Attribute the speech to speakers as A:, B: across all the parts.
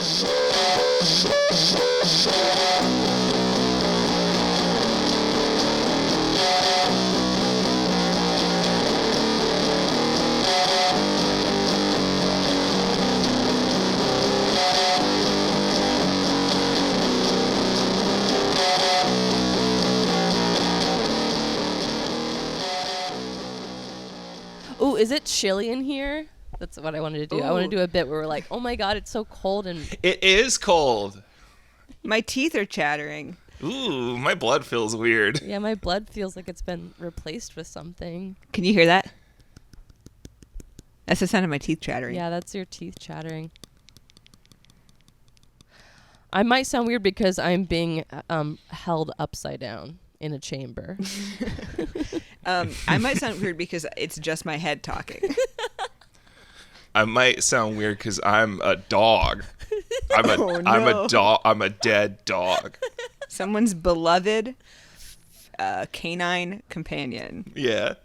A: Ooh, is it chilly in here? That's what I wanted to do.
B: Ooh.
A: I want to do a bit where we're like, oh my god, it's so cold and
C: It is cold.
B: My teeth are chattering.
C: Ooh, my blood feels weird.
A: yeah, my blood feels like it's been replaced with something.
B: Can you hear that? That's the sound of my teeth chattering.
A: Yeah, that's your teeth chattering. I might sound weird because I'm being held upside down in a chamber.
B: I might sound weird because it's just my head talking.
C: I might sound weird because I'm a dog. I'm a dog. I'm a dead dog.
B: Someone's beloved canine companion.
C: Yeah.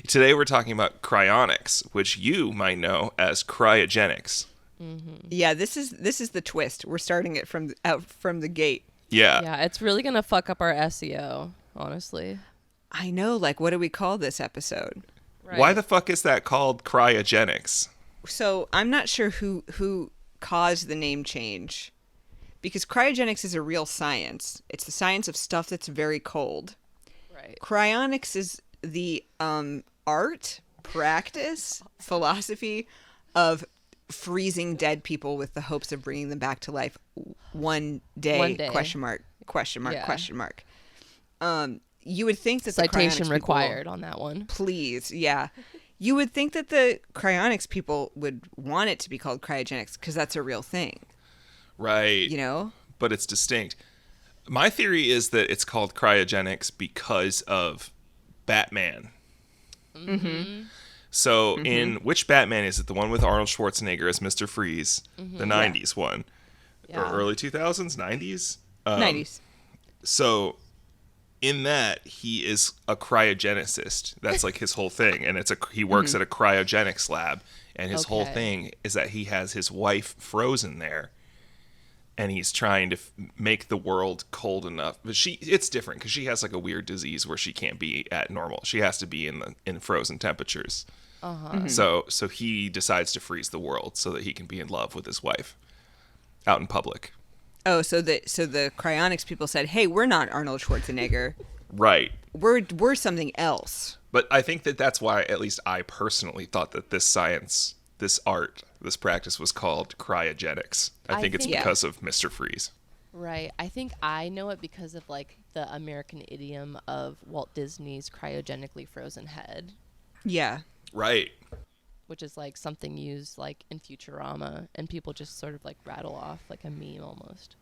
C: Today we're talking about cryonics, which you might know as cryogenics.
A: Mm-hmm.
B: Yeah, this is the twist. We're starting it out from the gate.
C: Yeah.
A: Yeah, it's really gonna fuck up our SEO, honestly.
B: I know. Like, what do we call this episode?
A: Right.
C: Why the fuck is that called cryogenics?
B: So I'm not sure who caused the name change, because cryogenics is a real science. It's the science of stuff that's very cold.
A: Right.
B: Cryonics is the art, practice, philosophy of freezing dead people with the hopes of bringing them back to life one day. Question mark. You would think that
A: citation
B: the
A: required
B: people,
A: on that one.
B: Please, yeah. You would think that the cryonics people would want it to be called cryogenics because that's a real thing.
C: Right.
B: You know?
C: But it's distinct. My theory is that it's called cryogenics because of Batman.
B: Mm-hmm.
C: So in which Batman is it? The one with Arnold Schwarzenegger as Mr. Freeze? The 90s one?
A: Yeah.
C: Or early 2000s? 90s?
B: 90s.
C: So in that, he is a cryogenicist. That's like his whole thing. And he works at a cryogenics lab. And his whole thing is that he has his wife frozen there. And he's trying to make the world cold enough. But it's different because she has like a weird disease where she can't be at normal. She has to be in frozen temperatures. So he decides to freeze the world so that he can be in love with his wife out in public.
B: Oh, so the cryonics people said, "Hey, we're not Arnold Schwarzenegger.
C: Right.
B: We're something else."
C: But I think that's why, at least I personally thought that this science, this art, this practice was called cryogenics. I think it's because of Mr. Freeze.
A: Right. I think I know it because of like the American idiom of Walt Disney's cryogenically frozen head.
B: Yeah.
C: Right.
A: Which is like something used like in Futurama, and people just sort of like rattle off like a meme almost.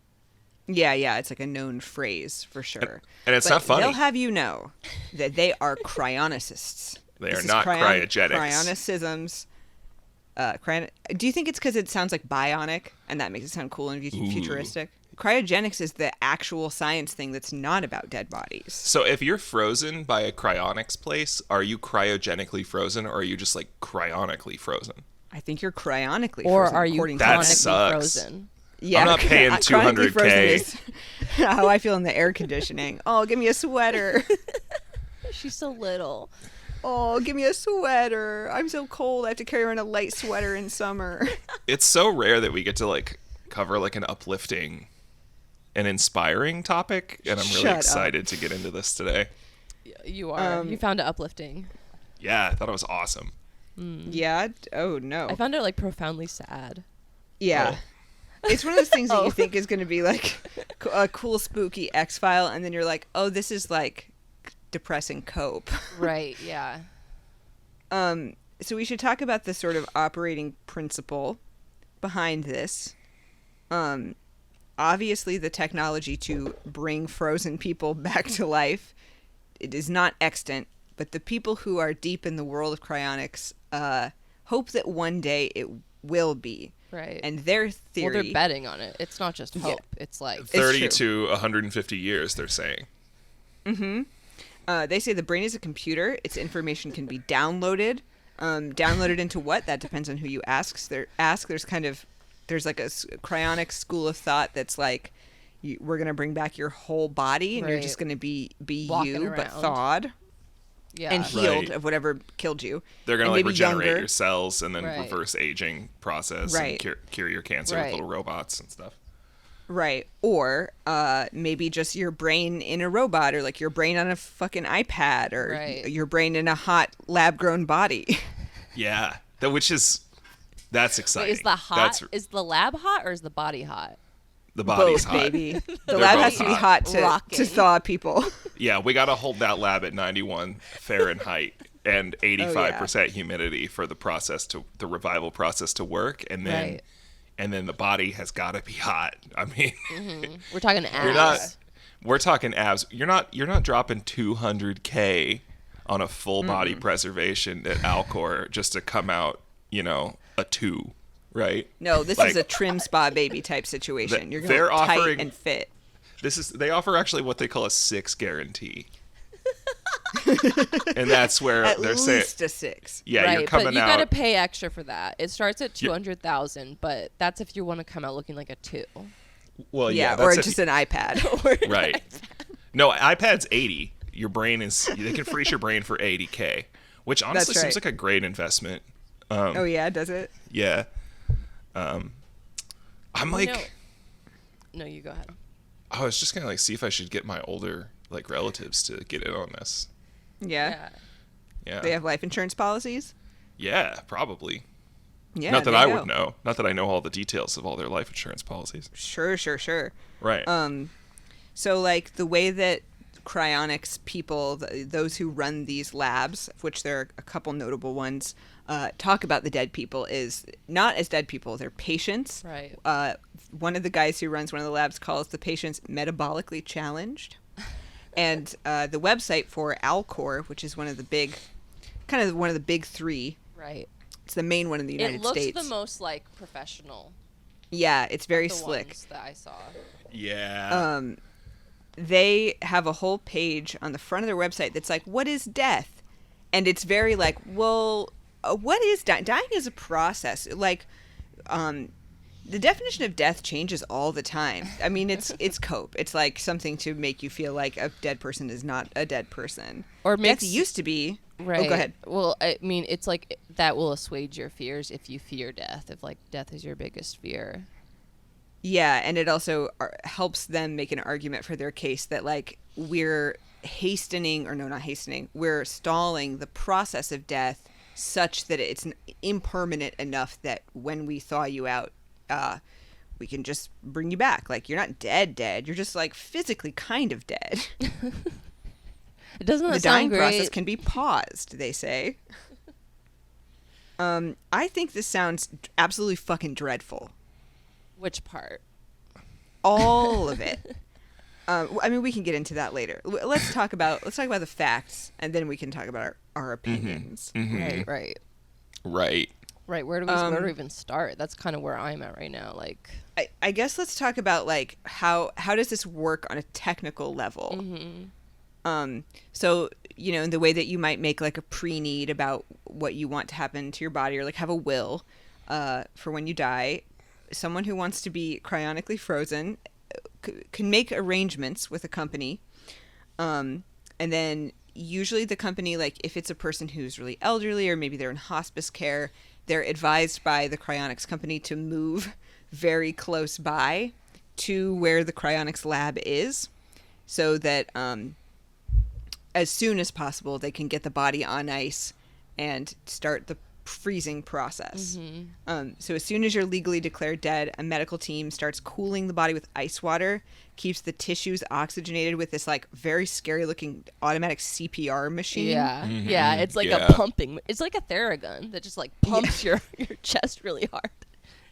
B: Yeah, it's like a known phrase for sure.
C: And it's not funny.
B: They'll have you know that they are cryonicists.
C: They are not cryogenics.
B: Cryonicisms. Do you think it's because it sounds like bionic, and that makes it sound cool and futuristic? Cryogenics is the actual science thing that's not about dead bodies.
C: So if you're frozen by a cryonics place, are you cryogenically frozen, or are you just like cryonically frozen?
B: I think you're cryonically
A: or
B: frozen.
A: are you chronically frozen?
B: Yeah,
C: I'm not paying $200K.
B: Is how I feel in the air conditioning. Oh, give me a sweater.
A: She's so little.
B: Oh, give me a sweater. I'm so cold. I have to carry around a light sweater in summer.
C: It's so rare that we get to like cover like an uplifting and inspiring topic, and I'm really excited to get into this today.
A: You are. You found it uplifting.
C: Yeah, I thought it was awesome.
B: Yeah? Oh, no.
A: I found it like profoundly sad.
B: Yeah.
C: Oh.
B: It's one of those things that you think is going to be like a cool, spooky X-File, and then you're like, oh, this is like depressing cope.
A: Right, yeah.
B: So we should talk about the sort of operating principle behind this. Obviously, the technology to bring frozen people back to life, it is not extant, but the people who are deep in the world of cryonics hope that one day it will be.
A: Right.
B: And their theory...
A: Well, they're betting on it. It's not just hope. It's like...
C: 30 to 150 years, they're saying.
B: Mm-hmm. They say the brain is a computer. Its information can be downloaded. Downloaded into what? That depends on who you ask. There's kind of there's like a cryonic school of thought that's like, we're going to bring back your whole body and you're just going to be
A: Walking
B: you, but
A: around.
B: thawed
A: Yeah.
B: and healed
C: Right.
B: of whatever killed you.
C: They're going to
B: And
C: like
B: maybe
C: regenerate
B: younger.
C: your cells and then
A: Right.
C: reverse aging process
B: Right.
C: and cure your cancer
A: Right.
C: with little robots and stuff.
B: Right. Or maybe just your brain in a robot, or like your brain on a fucking iPad, or
A: Right.
B: your brain in a hot lab-grown body.
C: Yeah. That's exciting.
A: Wait, is the hot?
C: That's
A: Is the lab hot or is the body hot?
C: the body's
B: Both,
C: hot.
B: baby. The
C: They're
B: lab
C: both
B: has to be
C: hot.
B: hot to
A: Rocking.
B: thaw people.
C: Yeah, we got to hold that lab at 91 Fahrenheit and 85% humidity for the revival process to work, and then
A: Right.
C: the body has got to be hot. I mean,
A: We're talking abs.
C: you're not. We're talking abs. You're not dropping 200K on a full body preservation at Alcor just to come out, a 2, right?
B: No, this
C: Like-
B: is a trim spa baby type situation. You're going
C: They're
B: tight
C: offering-
B: and fit.
C: They offer actually what they call a 6 guarantee. And that's where
B: At
C: they're saying,
B: least a 6.
C: yeah,
A: right,
C: you're coming
A: but you
C: out.
A: gotta pay extra for that. It starts at 200,000, but that's if you want to come out looking like a 2.
C: Well,
B: Yeah,
C: that's
B: or
C: if
B: just an iPad.
C: right. No, iPad's 80. Your brain they can freeze your brain for 80K, which honestly
B: That's right.
C: seems like a great investment.
B: Oh yeah, does it?
C: Yeah. I'm like,
A: No, you go ahead.
C: I was just gonna like see if I should get my older like relatives to get in on this.
B: Yeah.
C: Yeah.
B: They have life insurance policies?
C: Yeah, probably.
B: Yeah.
C: Not that
B: there
C: I
B: you
C: would
B: go.
C: know. Not that I know all the details of all their life insurance policies.
B: Sure.
C: Right.
B: So, like, the way that cryonics people, those who run these labs, of which there are a couple notable ones, talk about the dead people is not as dead people, they're patients.
A: Right.
B: One of the guys who runs one of the labs calls the patients metabolically challenged. And the website for Alcor, which is one of the big 3,
A: Right.
B: it's the main one in the United
A: It looks
B: States.
A: the most like professional.
B: Yeah, it's very
A: The
B: slick.
A: ones that I saw.
C: yeah.
B: They have a whole page on the front of their website that's like, what is death? And it's very like, well, what is dying? Dying is a process. Like, the definition of death changes all the time. I mean, it's cope. It's like something to make you feel like a dead person is not a dead person.
A: Or
B: Death
A: makes
B: used to be.
A: right.
B: Oh, go ahead.
A: Well, I mean, it's like that will assuage your fears if you fear death. If like death is your biggest fear.
B: Yeah, and it also helps them make an argument for their case that, like, we're we're stalling the process of death such that it's impermanent enough that when we thaw you out, we can just bring you back. Like, you're not dead, you're just, like, physically kind of dead.
A: It doesn't
B: The
A: sound
B: dying
A: great.
B: process can be paused, they say. I think this sounds absolutely fucking dreadful.
A: Which part?
B: All of it. I mean, we can get into that later. Let's talk about the facts, and then we can talk about our opinions.
A: Right. Right.
C: Right.
A: Right. Where do we even start? That's kind of where I'm at right now. Like,
B: I guess let's talk about like how does this work on a technical level. So in the way that you might make like a pre-need about what you want to happen to your body, or like have a will for when you die. Someone who wants to be cryonically frozen can make arrangements with a company, and then usually the company, like if it's a person who's really elderly or maybe they're in hospice care, they're advised by the cryonics company to move very close by to where the cryonics lab is, so that as soon as possible they can get the body on ice and start the freezing process. So as soon as you're legally declared dead, a medical team starts cooling the body with ice water, keeps the tissues oxygenated with this like very scary looking automatic CPR machine.
A: yeah, yeah. It's like
C: Yeah.
A: a pumping. It's like a Theragun that just like pumps your chest really hard.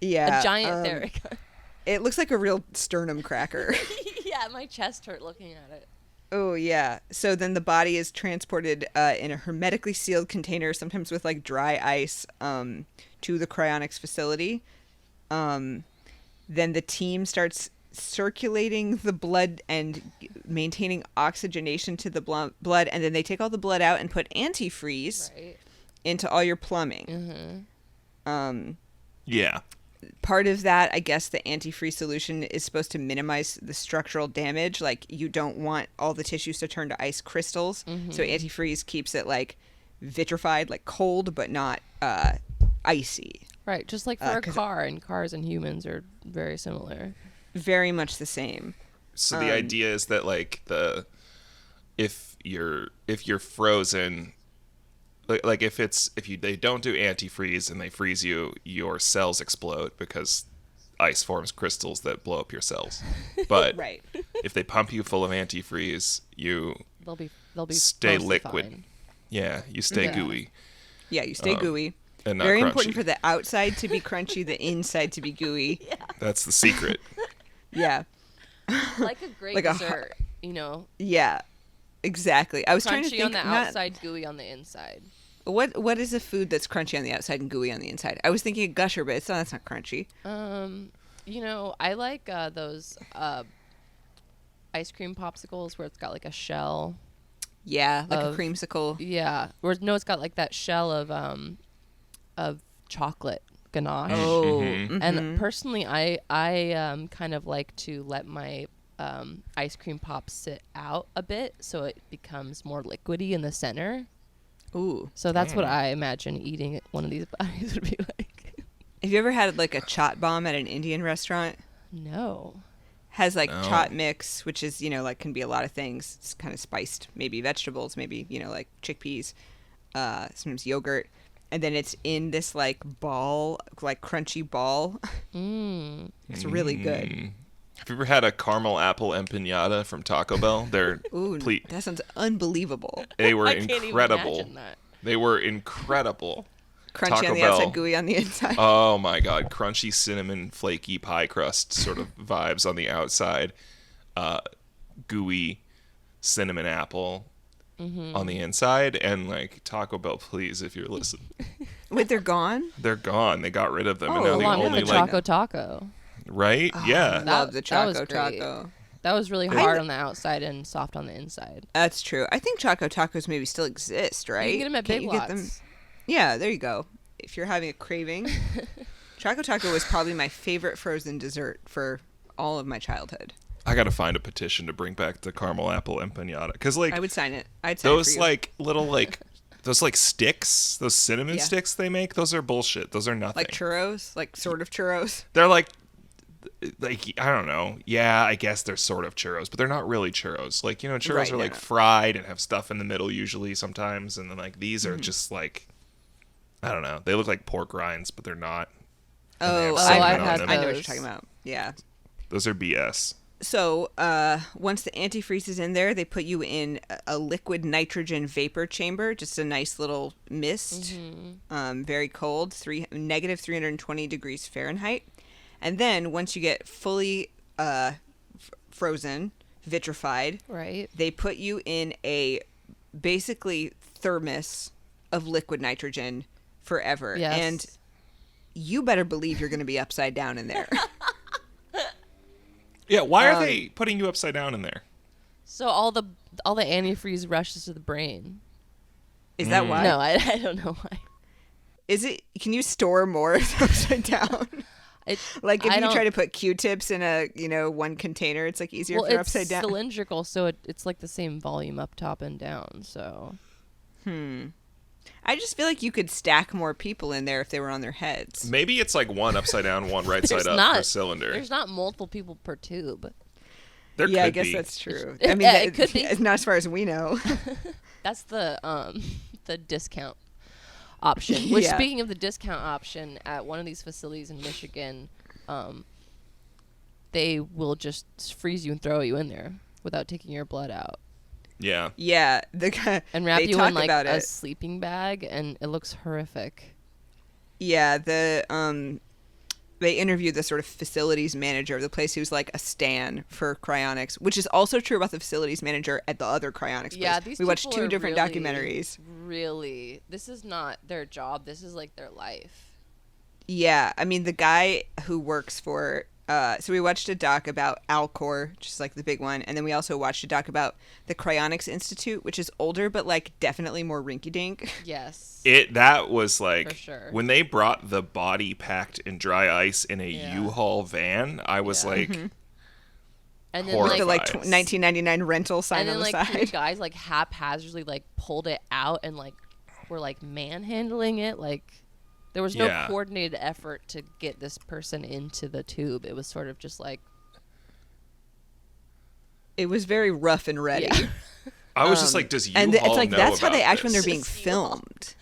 B: Yeah,
A: A giant Theragun.
B: it looks like a real sternum cracker.
A: Yeah, my chest hurt looking at it.
B: Oh yeah. So then the body is transported in a hermetically sealed container, sometimes with like dry ice, to the cryonics facility. Then the team starts circulating the blood and maintaining oxygenation to the blood, and then they take all the blood out and put antifreeze
A: Right.
B: into all your plumbing.
C: Yeah.
B: part of that, I guess the antifreeze solution is supposed to minimize the structural damage. Like, you don't want all the tissues to turn to ice crystals. So antifreeze keeps it like vitrified, like cold, but not icy.
A: Right, just like for a car, and cars and humans are very similar. Very
B: much the same.
C: So the idea is that like if you're frozen, like if they don't do antifreeze and they freeze you, your cells explode because ice forms crystals that blow up your cells. But
B: right.
C: if they pump you full of antifreeze,
A: they'll be
C: stay liquid.
A: Fine.
C: Yeah, you stay gooey.
B: Yeah, you stay gooey.
C: And not
B: very
C: crunchy.
B: Important for the outside to be crunchy, the inside to be gooey.
A: Yeah.
C: That's the secret.
B: Yeah.
A: Like a great dessert, you know.
B: Yeah. Exactly. I was trying to think
A: crunchy on the outside, gooey on the inside.
B: What is a food that's crunchy on the outside and gooey on the inside? I was thinking a gusher, but that's not crunchy.
A: You know, I like those ice cream popsicles where it's got like a shell.
B: Yeah, like a creamsicle.
A: Yeah, it's got like that shell of chocolate ganache.
B: Oh,
A: and personally, I kind of like to let my ice cream pop sit out a bit so it becomes more liquidy in the center.
B: Ooh.
A: So that's what I imagine eating one of these bodies would be like.
B: Have you ever had like a chaat bomb at an Indian restaurant?
A: No.
B: Has like chaat mix, which is, you know, like can be a lot of things. It's kind of spiced, maybe vegetables, maybe, you know, like chickpeas, sometimes yogurt. And then it's in this like ball, like crunchy ball. It's really good.
C: Have you ever had a caramel apple empanada from Taco Bell? They're
B: that sounds unbelievable.
C: They were
A: I can't even
C: incredible.
A: imagine that.
C: They were incredible.
B: Crunchy
C: Taco
B: on the
C: Bell.
B: outside, gooey on the inside.
C: Oh my god, crunchy cinnamon flaky pie crust sort of vibes on the outside. Gooey cinnamon apple on the inside, and like Taco Bell, please, if you're listening.
B: Wait, they're gone?
C: They're gone. They got rid of them, and now the
A: Along with
C: only
A: the
C: like
A: Choco Taco.
C: right? Yeah.
B: Love the
A: that was
B: Choco
A: great.
B: Taco.
A: That was really hard on the outside and soft on the inside.
B: That's true. I think Choco Tacos maybe still exist, right?
A: You can get them at
B: Can't
A: Big
B: you
A: Lots.
B: get them? Yeah, there you go. If you're having a craving. Choco Taco was probably my favorite frozen dessert for all of my childhood.
C: I gotta find a petition to bring back the caramel apple empanada, because like
B: I would sign it. I'd sign it
C: those
B: for you.
C: like little like those like sticks, those cinnamon sticks they make. Those are bullshit. Those are nothing.
B: Like churros, like sort of churros.
C: They're like I don't know. Yeah, I guess they're sort of churros, but they're not really churros. Like, you know, churros
B: Right,
C: are like
B: no.
C: fried and have stuff in the middle usually sometimes, and then like these are just like I don't know. They look like pork rinds, but they're not. And they have cinnamon
A: I've
C: on
A: had
C: them.
B: I know what
A: those.
B: you're talking about. Yeah.
C: Those are BS.
B: So once the antifreeze is in there, they put you in a liquid nitrogen vapor chamber, just a nice little mist, very cold, negative 320 degrees Fahrenheit. And then once you get fully frozen, vitrified,
A: Right.
B: they put you in a basically thermos of liquid nitrogen forever.
A: Yes.
B: And you better believe you're going to be upside down in there.
C: Yeah, why are they putting you upside down in there?
A: So all the antifreeze rushes to the brain.
B: Is that why?
A: No, I don't know why.
B: Is it? Can you store more upside down? Like if
A: I
B: you
A: don't-
B: try to put Q-tips in a one container, it's like easier if you're
A: it's
B: upside down.
A: cylindrical, so it's like the same volume up top and down. So
B: I just feel like you could stack more people in there if they were on their heads.
C: Maybe it's like one upside down, one right side up per cylinder.
A: There's not multiple people per tube.
C: There
B: Yeah,
C: could
B: I guess
C: be.
B: that's true.
A: Yeah,
B: I mean,
A: it could be.
B: not as far as we know.
A: That's the discount option. Which,
B: Yeah.
A: speaking of the discount option, at one of these facilities in Michigan, they will just freeze you and throw you in there without taking your blood out
C: Yeah.
B: Yeah, the guy
A: and wrap
B: they
A: you
B: talk
A: in like
B: about
A: a
B: it.
A: sleeping bag, and it looks horrific.
B: Yeah, they interviewed the sort of facilities manager of the place who's like a stan for cryonics, which is also true about the facilities manager at the other cryonics
A: Yeah,
B: place.
A: these
B: We watched
A: people
B: 2
A: are
B: different
A: really,
B: documentaries.
A: Really, this is not their job. This is like their life.
B: Yeah, I mean the guy who works for So we watched a doc about Alcor, just like the big one, and then we also watched a doc about the Cryonics Institute, which is older but like definitely more rinky-dink.
A: Yes.
C: That was like
A: For sure.
C: when they brought the body packed in dry ice in a U-Haul van. I was like,
A: and then
C: horrified.
B: The like 1999 rental sign
A: and then
B: on the
A: like
B: side.
A: 3 guys like haphazardly like pulled it out and like were like manhandling it. Like there was no coordinated effort to get this person into the tube. It was sort of just like
B: It was very rough and ready.
A: Yeah.
C: I was just like, does U-Haul
B: and it's like
C: know
B: that's how
C: about
B: they act when they're
C: this?
B: being filmed.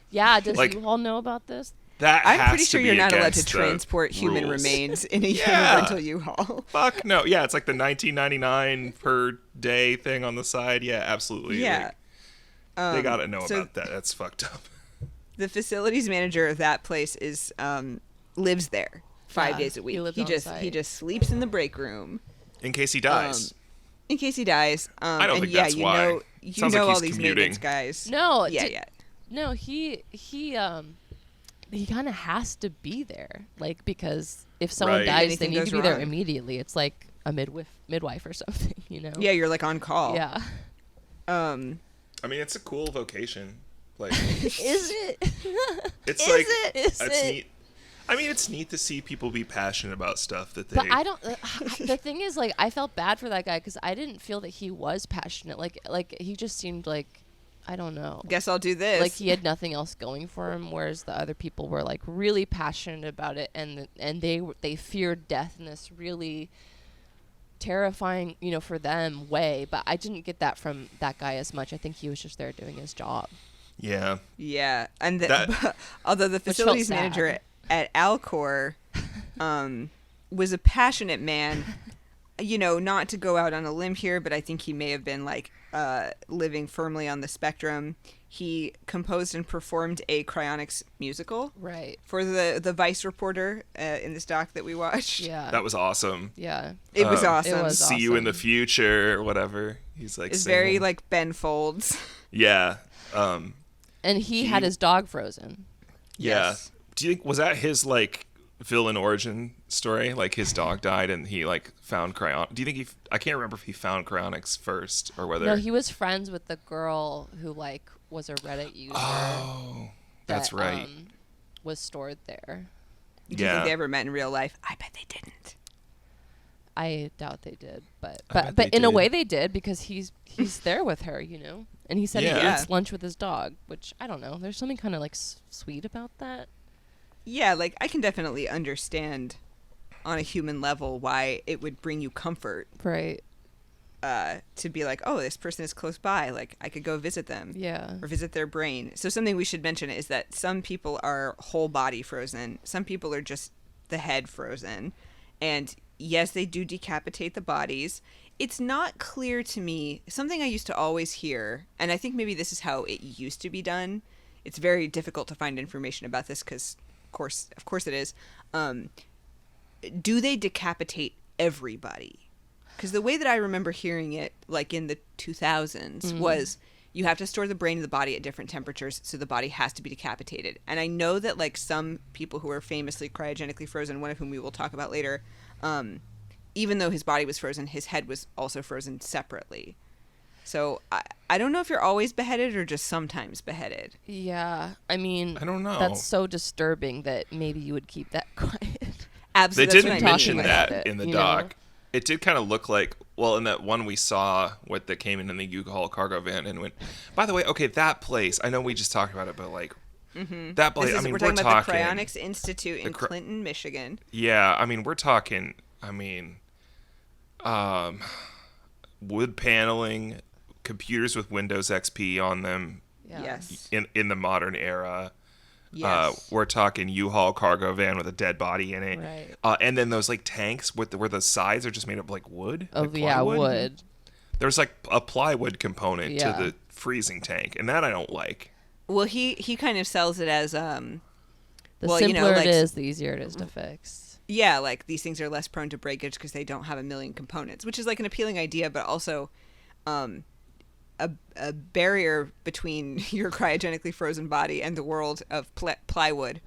A: Yeah, does
C: Like-
A: you all know about this?
C: That
B: I'm
C: has
B: pretty
C: to
B: sure
C: be
B: you're not allowed to
C: against the
B: transport human
C: rules.
B: remains in a
C: Yeah.
B: rental U-Haul.
C: Fuck no. Yeah, it's like the $19.99 per day thing on the side. Yeah, absolutely.
B: Yeah.
C: Like, they gotta know
B: so-
C: about that. That's fucked up.
B: The facilities manager of that place is lives there 5
A: Yeah,
B: days a week.
A: he lives
B: He
A: on
B: just
A: site.
B: he just sleeps in the break room
C: In case he dies.
B: in case he dies.
C: I don't
B: and
C: think
B: yeah,
C: that's
B: you
C: why.
B: know you
C: Sounds
B: know
C: like
B: all
C: he's
B: these
C: commuting.
B: maintenance guys.
A: No.
B: Yeah.
A: No, he kind of has to be there, like, because if someone
C: Right.
A: dies,
B: Anything
A: they need
B: goes
A: to be there
B: wrong.
A: immediately. It's like a midwife or something, you know?
B: Yeah, you're like on call.
A: Yeah.
C: I mean, it's a cool vocation. Like,
A: Is it?
C: it's
A: Is
C: like
A: it? Is
C: it's
A: it?
C: neat. I mean, it's neat to see people be passionate about stuff that they.
A: But I don't. The thing is, like, I felt bad for that guy because I didn't feel that he was passionate. Like he just seemed like, I don't know.
B: Guess I'll do this.
A: Like he had nothing else going for him, whereas the other people were like really passionate about it, and they feared death in this really terrifying, you know, for them way. But I didn't get that from that guy as much. I think he was just there doing his job.
C: Yeah.
B: Yeah, and
C: That-
B: although the
A: felt
B: facilities
A: sad.
B: manager at Alcor was a passionate man, you know, not to go out on a limb here, but I think he may have been like living firmly on the spectrum. He composed and performed a Cryonics musical
A: Right.
B: for the Vice reporter in this doc that we watched.
A: Yeah.
C: That was awesome.
A: Yeah.
B: It was
C: Um,
B: awesome.
A: It was
C: See you in the
A: awesome.
C: future or whatever. He's like
B: It's
C: singing.
B: very like Ben Folds.
C: Yeah.
A: And he had his dog frozen.
C: Yeah.
B: Yes.
C: Do you think was that his like villain origin story? Like his dog died and he like found Cryon. Do you think I can't remember if he found Cryonics first or whether.
A: No, he was friends with the girl who like was a Reddit user.
C: Oh, that's right.
A: Was stored there.
B: Do you
C: Yeah.
B: think they ever met in real life? I bet they didn't.
A: I doubt they did, but
C: bet they
A: in a
C: did.
A: way they did because he's there with her, you know. And he said he
C: Yeah.
A: eats lunch with his dog, which I don't know. There's something kind of like sweet about that.
B: Yeah, like I can definitely understand on a human level why it would bring you comfort
A: Right.
B: to be like, oh, this person is close by. Like I could go visit them
A: Yeah.
B: or visit their brain. So something we should mention is that some people are whole body frozen. Some people are just the head frozen. And yes, they do decapitate the bodies. It's not clear to me. Something I used to always hear, and I think maybe this is how it used to be done. It's very difficult to find information about this because, of course it is. Do they decapitate everybody? Because the way that I remember hearing it, like in the 2000s, was you have to store the brain and the body at different temperatures, so the body has to be decapitated. And I know that like some people who are famously cryogenically frozen, one of whom we will talk about later, even though his body was frozen, his head was also frozen separately. So I don't know if you're always beheaded or just sometimes beheaded.
A: Yeah. I mean,
C: I don't know.
A: That's so disturbing that maybe you would keep that quiet.
B: Absolutely,
C: They
B: that's
C: didn't
B: what I mean.
C: mention
A: talking about
C: that
A: it,
C: in the
A: you
C: doc.
A: know?
C: It did kind of look like, well, in that one we saw that came in the U-Haul cargo van and went. By the way, okay, that place. I know we just talked about it, but like that place.
B: This is,
C: I mean,
B: we're talking about the
C: talking.
B: Cryonics Institute in Clinton, Michigan.
C: Yeah, I mean, we're talking. I mean, wood paneling, computers with Windows XP on them
A: Yeah.
B: Yes.
C: in the modern era.
B: Yes.
C: We're talking U-Haul cargo van with a dead body in it.
A: Right.
C: And then those like tanks where the sides are just made of like wood.
A: Oh,
C: like
A: yeah,
C: plywood.
A: wood.
C: There's like a plywood component
A: Yeah.
C: to the freezing tank, and that I don't like.
B: Well, he kind of sells it as
A: The
B: well,
A: simpler
B: you know, like
A: it is, the easier it is to fix.
B: yeah, like these things are less prone to breakage because they don't have a million components, which is like an appealing idea, but also a barrier between your cryogenically frozen body and the world of plywood.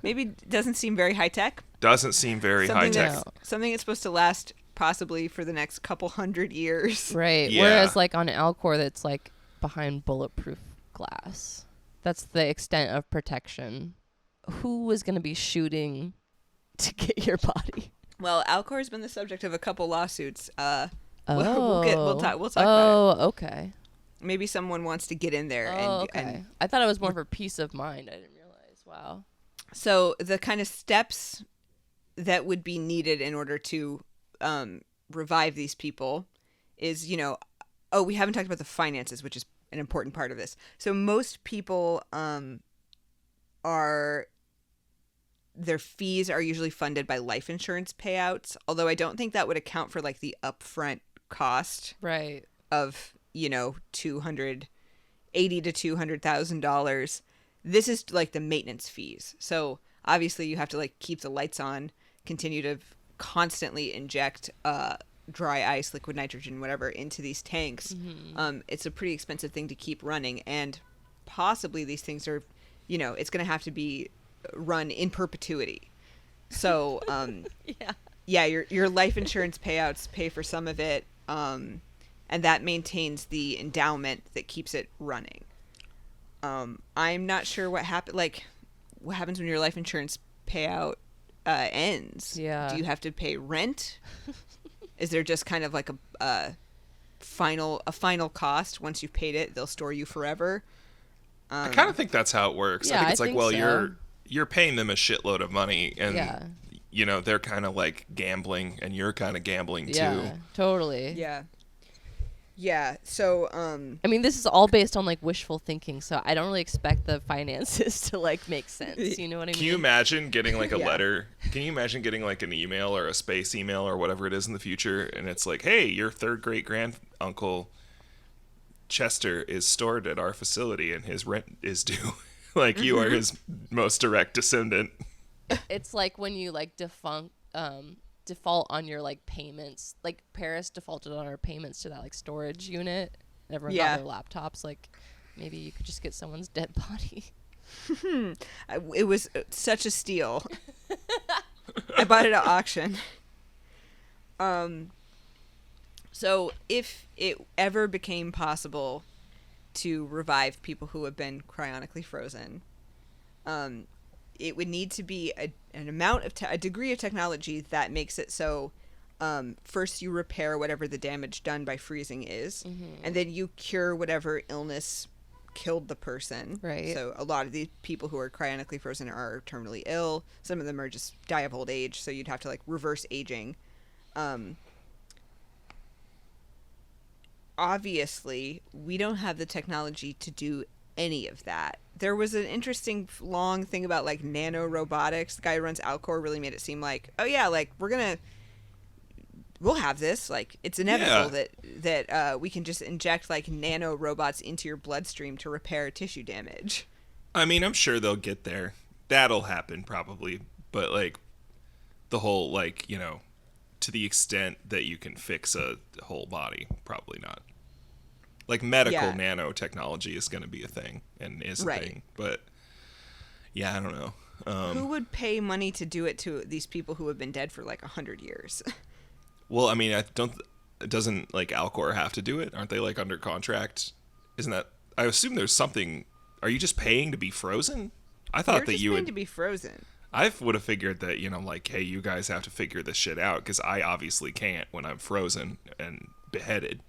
B: Maybe doesn't seem very high tech,
C: Doesn't seem very high
B: something
C: tech.
A: No.
B: something that's supposed to last possibly for the next couple hundred years.
A: Right.
C: Yeah.
A: Whereas like on Alcor, that's like behind bulletproof glass. That's the extent of protection. Who was going to be shooting to get your body?
B: Well, Alcor's been the subject of a couple lawsuits.
A: Oh.
B: We'll talk about it.
A: Oh, okay.
B: Maybe someone wants to get in there
A: Oh,
B: and
A: okay. I thought it was more for peace of mind. I didn't realize. Wow.
B: so the kind of steps that would be needed in order to revive these people is, we haven't talked about the finances, which is an important part of this. So most people their fees are usually funded by life insurance payouts, although I don't think that would account for like the upfront cost
A: Right.
B: of, $280,000 to $200,000. This is like the maintenance fees. So obviously you have to like keep the lights on, continue to constantly inject dry ice, liquid nitrogen, whatever, into these tanks. It's a pretty expensive thing to keep running, and possibly these things are, it's going to have to be run in perpetuity. So your life insurance payouts pay for some of it, and that maintains the endowment that keeps it running. I'm not sure what happens when your life insurance payout ends.
A: Yeah.
B: Do you have to pay rent? Is there just kind of like a final cost? Once you've paid it, they'll store you forever.
C: I kind of think that's how it works.
A: Yeah,
C: I think it's
A: I
C: like,
A: think
C: well,
A: so.
C: you're paying them a shitload of money, and
A: Yeah.
C: they're kind of like gambling, and you're kind of gambling too.
A: Yeah. Totally.
B: Yeah. So
A: I mean, this is all based on like wishful thinking, so I don't really expect the finances to like make sense. You know what I mean?
C: Can you imagine getting like a
B: Yeah.
C: letter? Can you imagine getting like an email or a space email or whatever it is in the future, and it's like, hey, your third great grand uncle Chester is stored at our facility, and his rent is due. Like you are his most direct descendant.
A: It's like when you like default on your like payments. Like Paris defaulted on our payments to that like storage unit. And everyone got their laptops. Like maybe you could just get someone's dead body.
B: it was such a steal. I bought it at auction. So if it ever became possible to revive people who have been cryonically frozen, it would need to be a degree of technology that makes it so first you repair whatever the damage done by freezing is, and then you cure whatever illness killed the person.
A: Right.
B: So a lot of these people who are cryonically frozen are terminally ill. Some of them are just die of old age, so you'd have to like reverse aging. Obviously, we don't have the technology to do any of that. There was an interesting long thing about like nanorobotics. The guy who runs Alcor really made it seem like, oh yeah, like we'll have this. Like it's inevitable that we can just inject like nano robots into your bloodstream to repair tissue damage.
C: I mean, I'm sure they'll get there. That'll happen probably, but like the whole like to the extent that you can fix a whole body, probably not. Like medical nanotechnology is going to be a thing and is a thing, but yeah, I don't know.
B: Who would pay money to do it to these people who have been dead for like 100 years?
C: Well, I mean, doesn't like Alcor have to do it? Aren't they like under contract? Isn't that? I assume there's something. Are you just paying to be frozen? I thought that you would
B: to be frozen.
C: I would have figured that like, hey, you guys have to figure this shit out because I obviously can't when I'm frozen and beheaded.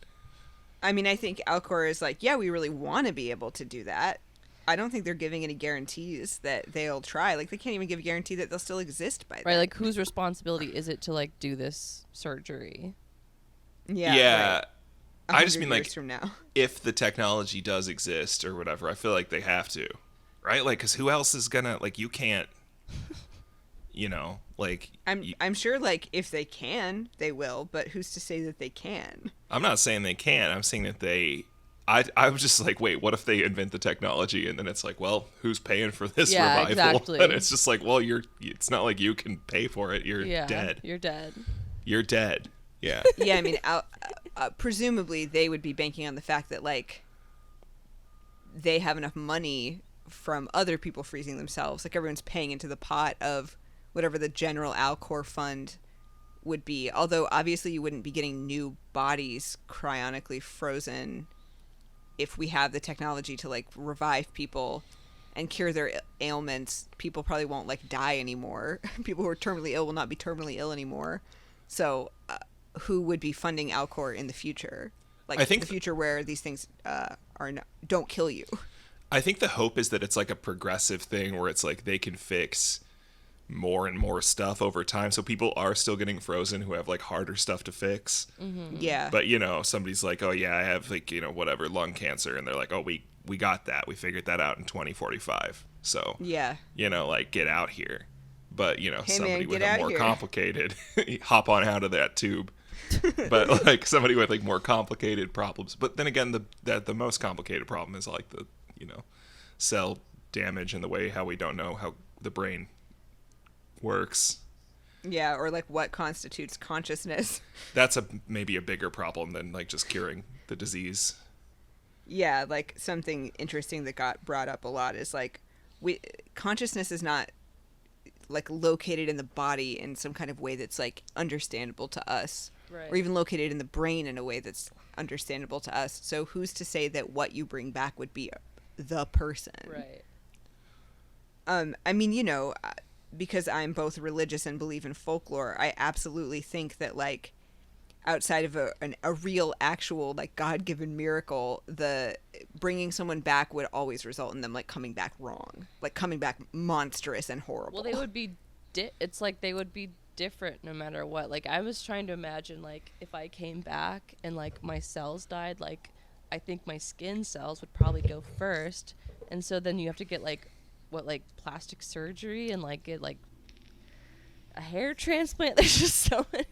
B: I mean, I think Alcor is like, yeah, we really want to be able to do that. I don't think they're giving any guarantees that they'll try. Like, they can't even give a guarantee that they'll still exist by then.
A: Right, like whose responsibility is it to like do this surgery?
B: Yeah. Right.
C: I just mean like
B: from now.
C: If the technology does exist or whatever, I feel like they have to, right? Like, because who else is gonna like? You can't, like.
B: I'm sure like if they can, they will. But who's to say that they can?
C: I'm not saying they can. I'm saying that they. I was just like, wait, what if they invent the technology and then it's like, well, who's paying for this revival?
A: Exactly.
C: And it's just like, well, it's not like you can pay for it. You're dead.
A: You're dead.
C: You're dead. Yeah.
B: Yeah, I mean, presumably they would be banking on the fact that like they have enough money from other people freezing themselves. Like everyone's paying into the pot of whatever the general Alcor fund would be. Although obviously you wouldn't be getting new bodies cryonically frozen if we have the technology to like revive people and cure their ailments. People probably won't like die anymore. People who are terminally ill will not be terminally ill anymore. So who would be funding Alcor in the future? Like
C: I think
B: the future where these things don't kill you.
C: I think the hope is that it's like a progressive thing where it's like they can fix more and more stuff over time. So people are still getting frozen who have like harder stuff to fix.
A: Mm-hmm.
B: Yeah.
C: But, you know, somebody's like, oh, yeah, I have like, you know, whatever, lung cancer. And they're like, oh, we got that. We figured that out in 2045. So,
B: yeah,
C: you know, like get out here. But, you know,
B: hey,
C: somebody
B: man,
C: with
B: get
C: a
B: out
C: more
B: here.
C: complicated, hop on out of that tube. But like somebody with like more complicated problems. But then again, the most complicated problem is like the, you know, cell damage and the way how we don't know how the brain works.
B: Yeah, or like what constitutes consciousness.
C: That's maybe a bigger problem than like just curing the disease.
B: Yeah, like something interesting that got brought up a lot is like consciousness is not like located in the body in some kind of way that's like understandable to us.
A: Right.
B: Or even located in the brain in a way that's understandable to us. So who's to say that what you bring back would be the person?
A: Right.
B: I mean, you know, because I'm both religious and believe in folklore, I absolutely think that like outside of a real actual like God-given miracle, the bringing someone back would always result in them like coming back wrong, like coming back monstrous and horrible.
A: Well, they would be it's like they would be different no matter what. Like I was trying to imagine like if I came back and like my cells died, like I think my skin cells would probably go first, and so then you have to get like plastic surgery and like get like a hair transplant. There's just so many.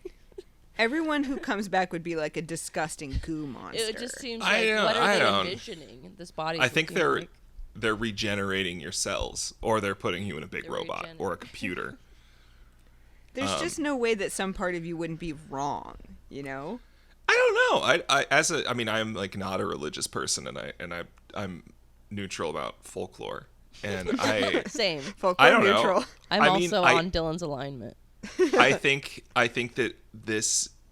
B: Everyone who comes back would be like a disgusting goo monster.
A: It just seems like what are they envisioning this body?
C: I think they're regenerating your cells, or they're putting you in a big robot or a computer.
B: There's just no way that some part of you wouldn't be wrong, you know?
C: I don't know. I mean, I'm like not a religious person, and I'm neutral about folklore, and
A: same.
B: Folklore
C: I don't
B: neutral.
C: know.
A: I'm
C: I mean,
A: also on Dylan's alignment.
C: I think that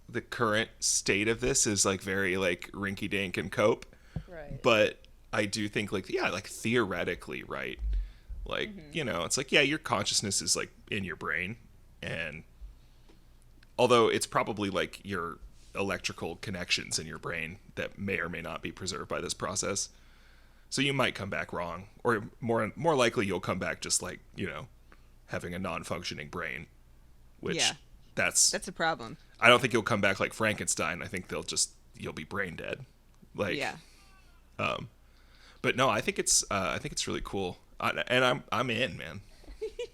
C: the current state of this is like very like rinky dink and cope.
A: Right.
C: But I do think like theoretically, right? Like, you know, it's like, yeah, your consciousness is like in your brain, and although it's probably like your electrical connections in your brain that may or may not be preserved by this process. So you might come back wrong, or more likely you'll come back just like, you know, having a non-functioning brain, which that's
B: a problem.
C: I don't think you'll come back like Frankenstein. I think you'll be brain dead. Like, but no, I think it's really cool. And I'm in, man.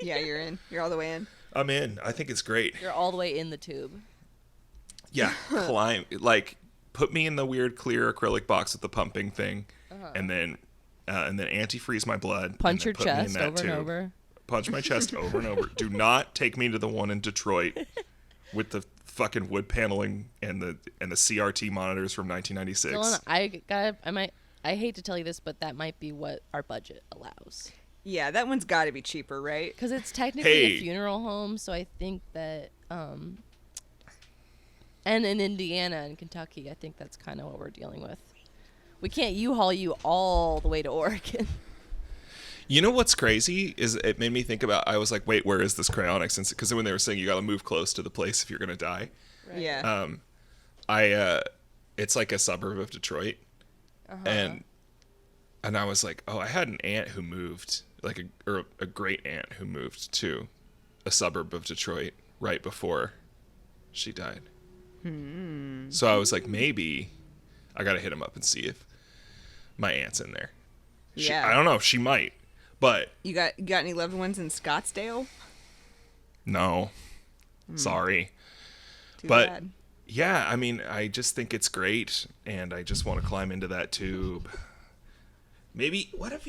B: Yeah, you're in. You're all the way in.
C: I'm in. I think it's great.
A: You're all the way in the tube.
C: Yeah, put me in the weird clear acrylic box with the pumping thing, and then antifreeze my blood.
A: Punch your
C: put me in
A: chest
C: that
A: over and
C: tube.
A: over.
C: Punch my chest over and over. Do not take me to the one in Detroit with the fucking wood paneling and the CRT monitors from 1996.
A: Dylan, I hate to tell you this, but that might be what our budget allows.
B: Yeah, that one's got to be cheaper, right?
A: Because it's technically a funeral home, so I think that, and in Indiana and Kentucky, I think that's kind of what we're dealing with. We can't U-Haul you all the way to Oregon.
C: You know what's crazy is it made me think about, I was like, wait, where is this cryonics? Because when they were saying you got to move close to the place if you're going to die.
A: Right.
B: Yeah.
C: It's like a suburb of Detroit. And I was like, oh, I had an aunt who moved, like a great aunt who moved to a suburb of Detroit right before she died. So I was like, maybe I got to hit him up and see if my aunt's in there. I don't know. She might, but
B: you got any loved ones in Scottsdale?
C: No, sorry.
B: Too
C: But
B: bad.
C: yeah, I mean, I just think it's great, and I just want to climb into that tube. Maybe what if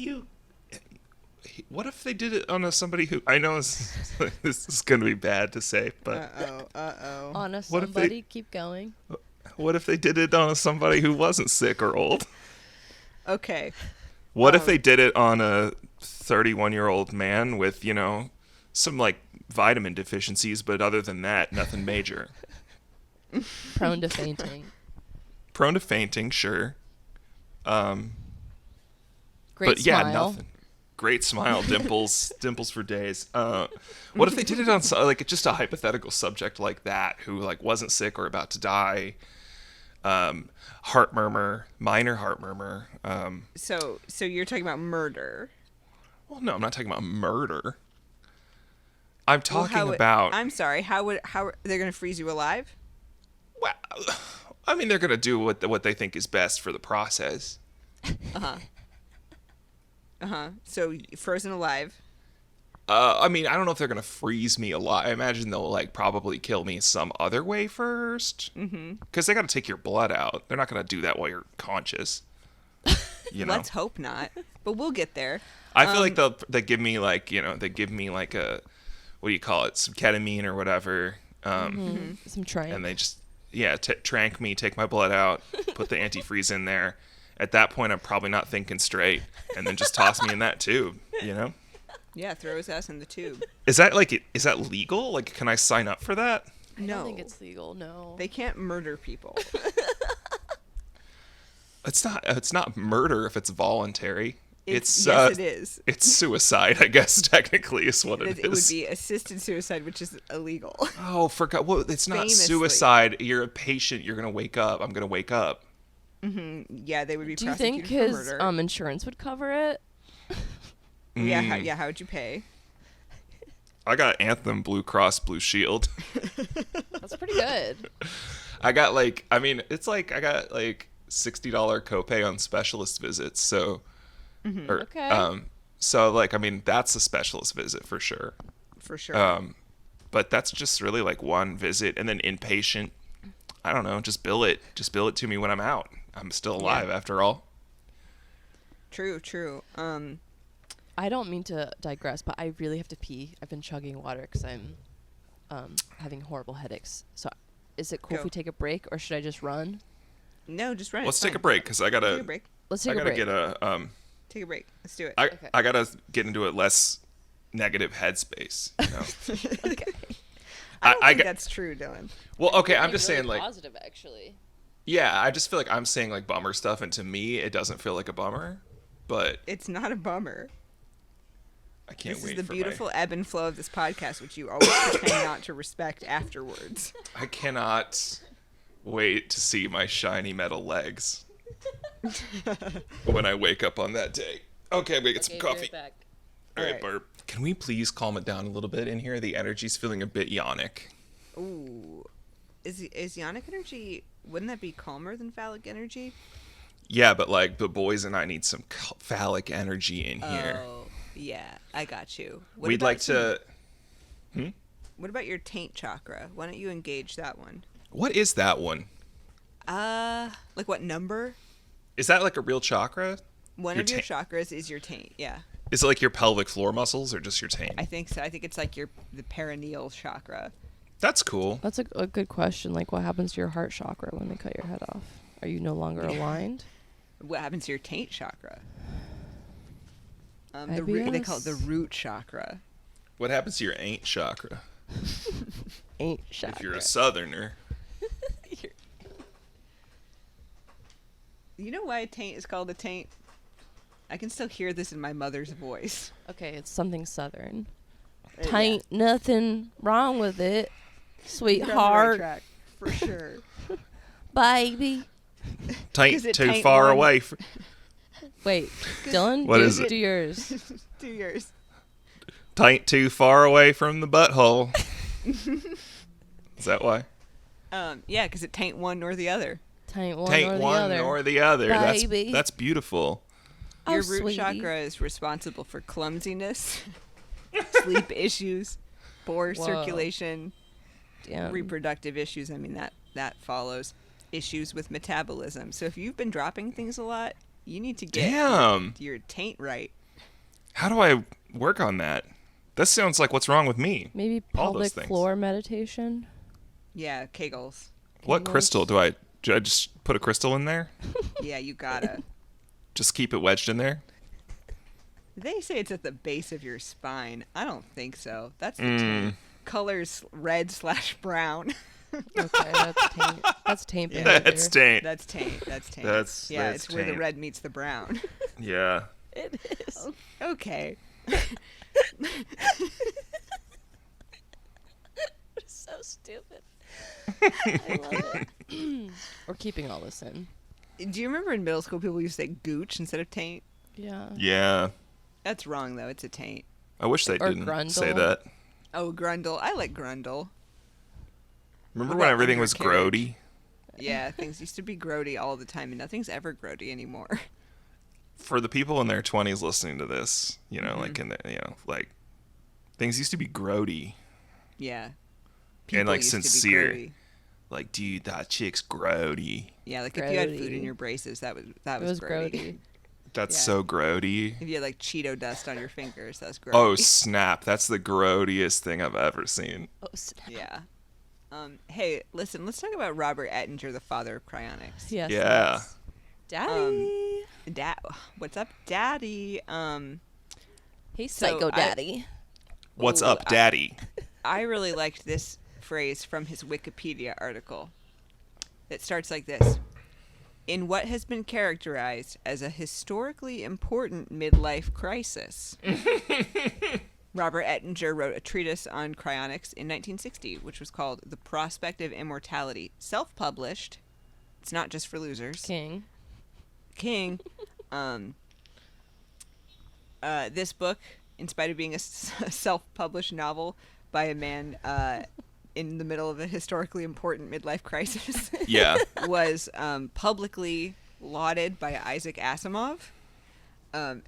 C: they did it on somebody who I know this is going to be bad to say, but
A: On a somebody, keep going.
C: what if they did it on somebody who wasn't sick or old?
B: Okay.
C: What if they did it on a 31-year-old man with, you know, some like vitamin deficiencies, but other than that, nothing major.
A: Prone to fainting.
C: Prone to fainting, sure.
A: Great
C: But
A: smile.
C: yeah, nothing. Great smile, dimples, dimples for days. What if they did it on like just a hypothetical subject like that, who like wasn't sick or about to die? Heart murmur, minor heart murmur.
B: So you're talking about murder.
C: Well, no, I'm not talking about murder. I'm talking
B: Well,
C: about.
B: I'm sorry. How they're going to freeze you alive?
C: Well, I mean, they're gonna do what they think is best for the process.
B: So frozen alive.
C: I mean, I don't know if they're gonna freeze me alive. I imagine they'll like probably kill me some other way first. Because they got to take your blood out. They're not gonna do that while you're conscious. You know.
B: Let's hope not. But we'll get there.
C: I feel like they give me like a, what do you call it, some ketamine or whatever.
A: Some trank.
C: And they just trank me, take my blood out, put the antifreeze in there. At that point, I'm probably not thinking straight, and then just toss me in that tube. You know.
B: Yeah, throw his ass in the tube.
C: Is that legal? Like, can I sign up for that?
A: I
B: No.
A: don't think it's legal. No.
B: They can't murder people.
C: It's not murder if it's voluntary.
B: Yes, it is.
C: It's suicide, I guess, technically is what it is.
B: It would be assisted suicide, which is illegal.
C: Oh, forgot. Well, it's not
B: Famously.
C: suicide. You're a patient. You're gonna wake up. I'm gonna wake up.
B: Yeah, they would be
A: Do you
B: prosecuted
A: think his
B: for murder.
A: insurance would cover it?
B: Yeah, how would you pay?
C: I got Anthem, Blue Cross, Blue Shield.
A: That's pretty good.
C: I got I got $60 copay on specialist visits. So,
A: Okay.
C: so like, I mean, that's a specialist visit for sure.
B: For sure.
C: But that's just really like one visit, and then inpatient. I don't know. Just bill it to me when I'm out. I'm still alive after all.
B: True.
A: I don't mean to digress, but I really have to pee. I've been chugging water because I'm having horrible headaches. So is it cool if
B: Go.
A: we take a break, or should I just run?
B: No, just run.
C: Let's
B: It's
C: take
B: fine.
C: a break because I
B: Take a
C: gotta.
B: break.
A: Let's
C: I
A: take a
C: gotta
A: break.
C: get a.
B: Take a break. Let's do it.
C: I gotta get into a less negative headspace. You know?
A: Okay.
B: I don't think
C: got-
B: that's true, Dylan.
C: Well, okay. I'm
A: Feeling
C: just saying
A: really
C: like.
A: positive, actually.
C: Yeah, I just feel like I'm saying like bummer stuff, and to me, it doesn't feel like a bummer. But
B: It's not a bummer.
C: I can't
B: This
C: wait
B: is the
C: for
B: beautiful ebb and flow of this podcast, which you always pretend not to respect afterwards.
C: I cannot wait to see my shiny metal legs when I wake up on that day. Okay, I'm gonna get some coffee.
A: Back.
C: All right,
B: Alright.
C: Barb. Can we please calm it down a little bit in here? The energy's feeling a bit yonic.
B: Ooh. Is yonic energy, wouldn't that be calmer than phallic energy?
C: Yeah, but like the boys and I need some phallic energy in here.
B: Oh, yeah, I got you. What
C: We'd
B: about
C: like to.
B: What about your taint chakra? Why don't you engage that one?
C: What is that one?
B: Like what number?
C: Is that like a real chakra?
B: One
C: Your
B: of your
C: taint.
B: chakras is your taint. Yeah,
C: Is it like your pelvic floor muscles or just your taint?
B: I think so. I think it's like the perineal chakra.
C: That's cool.
A: That's a good question. Like, what happens to your heart chakra when they cut your head off? Are you no longer aligned?
B: What happens to your taint chakra?
A: IBS?
B: They call it the root chakra.
C: What happens to your ain't chakra?
A: Ain't chakra.
C: If you're a southerner.
B: You know why a taint is called a taint? I can still hear this in my mother's voice.
A: Okay, it's something southern.
B: Yeah.
A: Tain't nothing wrong with it,
B: You're on the right
A: sweetheart,
B: track, for sure.
A: baby.
C: Taint
B: Is it
C: too
B: taint
C: far
B: one?
C: away.
A: Wait, Dylan,
C: What
A: do,
C: is it?
A: do yours.
B: 2 years.
C: Taint too far away from the butthole. Is that why?
B: Yeah, because it taint one nor the other.
A: Tain't one
C: Taint
A: or the
C: one
A: other.
C: or the other.
A: Baby.
C: That's beautiful.
A: Oh,
B: Your root
A: sweetie.
B: chakra is responsible for clumsiness, sleep issues, poor
A: Whoa.
B: circulation,
A: Damn.
B: reproductive issues. I mean, that follows issues with metabolism. So if you've been dropping things a lot, you need to get
C: Damn.
B: your taint right.
C: How do I work on that? That sounds like what's wrong with me.
A: Maybe
C: All those
A: pelvic
C: things.
A: floor meditation.
B: Yeah, Kegels.
C: What
A: Kegels.
C: crystal do I just put a crystal in there?
B: Yeah, you gotta.
C: Just keep it wedged in there?
B: They say it's at the base of your spine. I don't think so. That's the taint. Colors red/brown.
A: Okay, that's taint. That's taint
B: Yeah.
A: behavior.
C: That's taint.
B: That's taint. That's taint.
C: That's
B: it's where the
C: taint.
B: red meets the brown.
C: Yeah.
A: It is.
B: Okay.
A: So stupid. I love it. We're keeping all this in.
B: Do you remember in middle school people used to say gooch instead of taint?
A: Yeah.
C: Yeah.
B: That's wrong though. It's a taint.
C: I wish they
A: Or
C: didn't say
A: grundle.
C: that.
B: Oh, grundle. I like grundle.
C: Remember
B: What
C: when
B: about
C: everything was
B: undercarriage?
C: grody?
B: Yeah, things used to be grody all the time, and nothing's ever grody anymore.
C: For the people in their 20s listening to this, you know,
B: Mm-hmm.
C: like in the, like things used to be grody.
B: Yeah.
C: And, like,
B: used to be
C: sincere.
B: grody.
C: Like, dude, that chick's grody.
B: Yeah, like if you had food
A: Grody.
B: in your braces, that was
A: It was grody.
C: That's
B: Yeah.
C: so grody.
B: If you had like Cheeto dust on your fingers, that's grody.
C: Oh, snap. That's the grodiest thing I've ever seen.
A: Oh, snap.
B: Yeah. Hey, listen, let's talk about Robert Ettinger, the father of cryonics.
A: Yes.
C: Yeah.
A: yes. Daddy.
B: What's up, Daddy?
A: Hey,
B: so
A: Psycho
B: I-
A: Daddy.
C: What's
B: Ooh,
C: up, daddy?
B: I really liked this phrase from his Wikipedia article. It starts like this. In what has been characterized as a historically important midlife crisis, Robert Ettinger wrote a treatise on cryonics in 1960, which was called The Prospect of Immortality. Self-published. It's not just for losers.
A: King.
B: This book, in spite of being a self-published novel by a man in the middle of a historically important midlife crisis,
C: Yeah.
B: was publicly lauded by Isaac Asimov.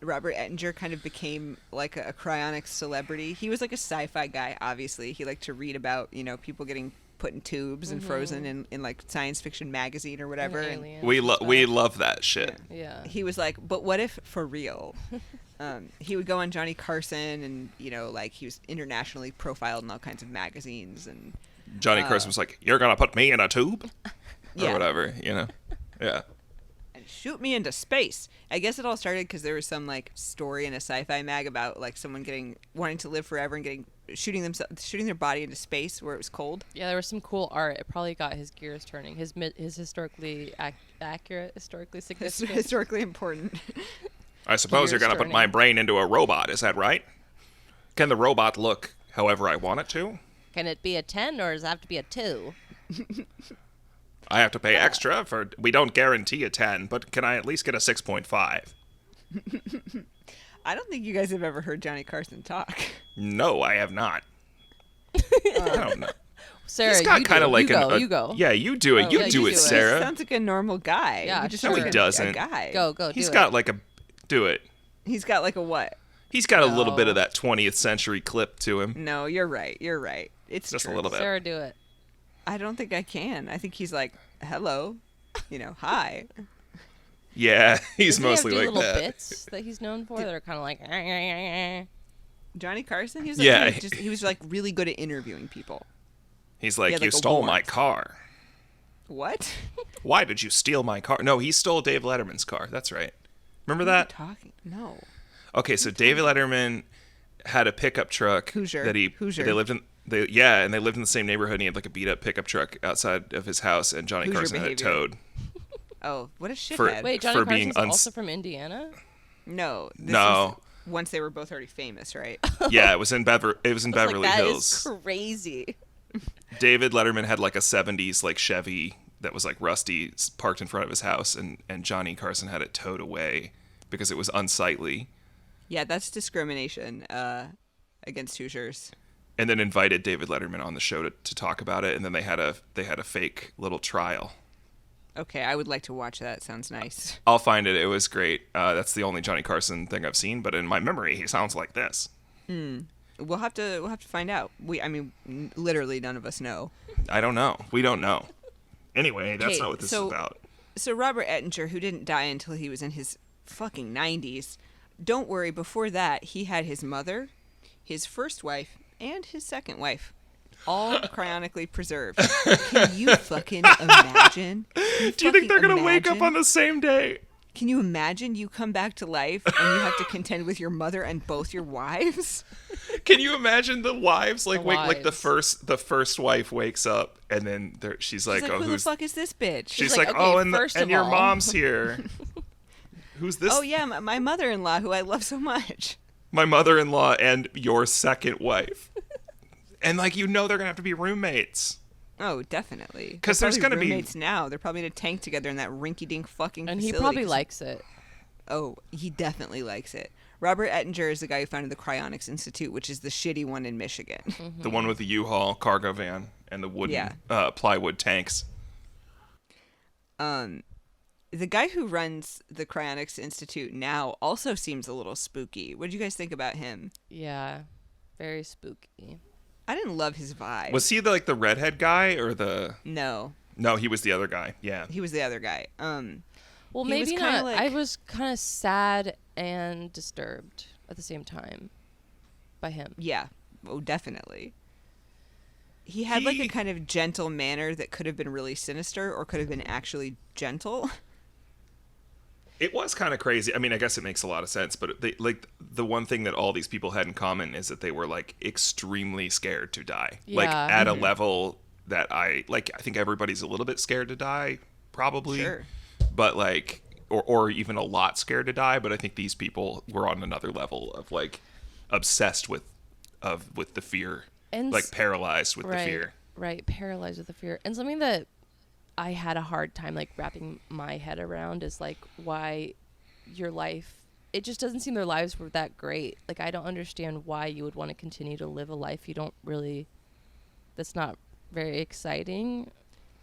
B: Robert Ettinger kind of became like a cryonics celebrity. He was like a sci-fi guy, obviously. He liked to read about, people getting put in tubes and frozen in like science fiction magazine or whatever. And
A: Aliens
C: We
A: and
C: we
A: stuff.
C: love that shit.
A: Yeah.
B: he was like, but what if for real? He would go on Johnny Carson and, like he was internationally profiled in all kinds of magazines. And
C: Johnny Carson was like, "You're gonna put me in a tube," or
B: Yeah.
C: whatever, Yeah.
B: and shoot me into space. I guess it all started because there was some like story in a sci-fi mag about like someone wanting to live forever and shooting their body into space where it was cold.
A: Yeah, there was some cool art. It probably got his gears turning. His historically accurate, historically
B: It's
A: significant.
B: historically important.
C: I suppose you're
A: Gears
C: gonna put my
A: turning.
C: brain into a robot. Is that right? Can the robot look however I want it to?
A: Can it be a 10 or does it have to be a 2?
C: I have to pay extra for. We don't guarantee a 10, but can I at least get a 6.5?
B: I don't think you guys have ever heard Johnny Carson talk.
C: No, I have not. I don't know.
A: Sarah,
C: He's got
A: you
C: kind
A: do
C: of
A: it.
C: like
A: you go.
C: Yeah, you do it.
A: Oh,
C: you
A: yeah,
C: do
A: you
C: it,
A: do it.
C: Sarah.
B: Sounds like a normal guy.
A: Yeah,
B: You just
A: sure.
B: sound
C: No, he
B: like
C: doesn't.
B: A guy.
A: Go.
C: He's
A: do
C: got
A: it.
C: like a. Do it.
B: He's got like a what?
C: He's got a little bit of
A: No.
C: that 20th century clip to him.
B: No, you're right. It's
C: Just a
B: true.
C: little bit.
A: Sarah, do it.
B: I don't think I can. I think he's like, hello, hi.
C: Yeah, he's
A: Doesn't he have
C: mostly
A: do
C: like
A: little
C: that.
A: bits that he's known for that are kind of like.
B: Johnny Carson. He was like,
C: Yeah.
B: he was like really good at interviewing people.
C: He's like,
B: had,
C: you
B: like, a
C: stole my
B: warrant."
C: car.
B: What?
C: Why did you steal my car? No, he stole Dave Letterman's car. That's right. Remember that?
B: Talking? No.
C: Okay, so David Letterman had a pickup truck
B: Hoosier.
C: that
B: Hoosier.
C: they lived in. And they lived in the same neighborhood. And he had like a beat up pickup truck outside of his house, and Johnny
B: Hoosier
C: Carson had it
B: behavior.
C: towed.
B: Oh, what a shithead.
C: For-
A: Wait, Johnny
C: for being
A: Carson's also from Indiana?
B: No.
C: No.
B: Was once they were both already famous, right?
C: Yeah, it was in Beverly
A: I was
C: Hills.
A: like, that is crazy.
C: David Letterman had like a 70s like Chevy that was like rusty parked in front of his house, and Johnny Carson had it towed away because it was unsightly,
B: Yeah, that's discrimination against Hoosiers.
C: and then invited David Letterman on the show to talk about it, and then they had a fake little trial.
B: Okay, I would like to watch that. Sounds nice.
C: I'll find it. It was great. That's the only Johnny Carson thing I've seen, but in my memory he sounds like this.
B: We'll have to find out. Literally none of us know.
C: I don't know. We don't know. Anyway, that's
B: Okay,
C: not what this
B: so-
C: is about.
B: So Robert Ettinger, who didn't die until he was in his fucking 90s, don't worry, before that, he had his mother, his first wife, and his second wife, all cryonically preserved. Can you fucking imagine?
C: Do you think they're gonna wake up on the same day?
B: Can you imagine you come back to life and you have to contend with your mother and both your wives?
C: Can you imagine the wives like
A: The
C: wake like the
A: wives.
C: first wife wakes up and then she's like,
B: She's like,
C: oh,
B: who the
C: who's
B: fuck is this bitch?
C: she's
A: like,
C: like,
A: okay,
C: oh, and
A: first of
C: your
A: all."
C: mom's here. Who's this?
B: Oh yeah, my mother-in-law, who I love so much.
C: My mother-in-law and your second wife. And like they're gonna have to be roommates.
B: Oh, definitely.
C: 'Cause
B: They're
C: there's
B: probably
C: gonna be-
B: roommates now. They're probably in a tank together in that rinky-dink fucking
A: And
B: facility.
A: he probably
B: 'cause-
A: likes it.
B: Oh, he definitely likes it. Robert Ettinger is the guy who founded the Cryonics Institute, which is the shitty one in Michigan.
C: The one with the U-Haul cargo van and the wooden plywood tanks.
B: The guy who runs the Cryonics Institute now also seems a little spooky. What do you guys think about him?
A: Yeah. Very spooky.
B: I didn't love his vibe.
C: Was he the redhead guy or the?
B: No,
C: No, he was the other guy. Yeah.
B: he was the other guy.
A: Well,
B: He was
A: maybe
B: kinda
A: not.
B: like-
A: I was kind of sad and disturbed at the same time by him.
B: Yeah, oh, definitely. He had like a
C: He-
B: kind of gentle manner that could have been really sinister or could have been actually gentle.
C: It was kind of crazy. I mean, I guess it makes a lot of sense, but the one thing that all these people had in common is that they were like extremely scared to die. Like
A: Yeah.
C: at a level that I think everybody's a little bit scared to die, probably.
B: Sure.
C: But like or even a lot scared to die, but I think these people were on another level of like obsessed with the fear.
A: And
C: like paralyzed with
A: right,
C: the fear.
A: Right, paralyzed with the fear. And something that I had a hard time like wrapping my head around is like why your life, it just doesn't seem their lives were that great. Like I don't understand why you would want to continue to live a life you don't really, that's not very exciting.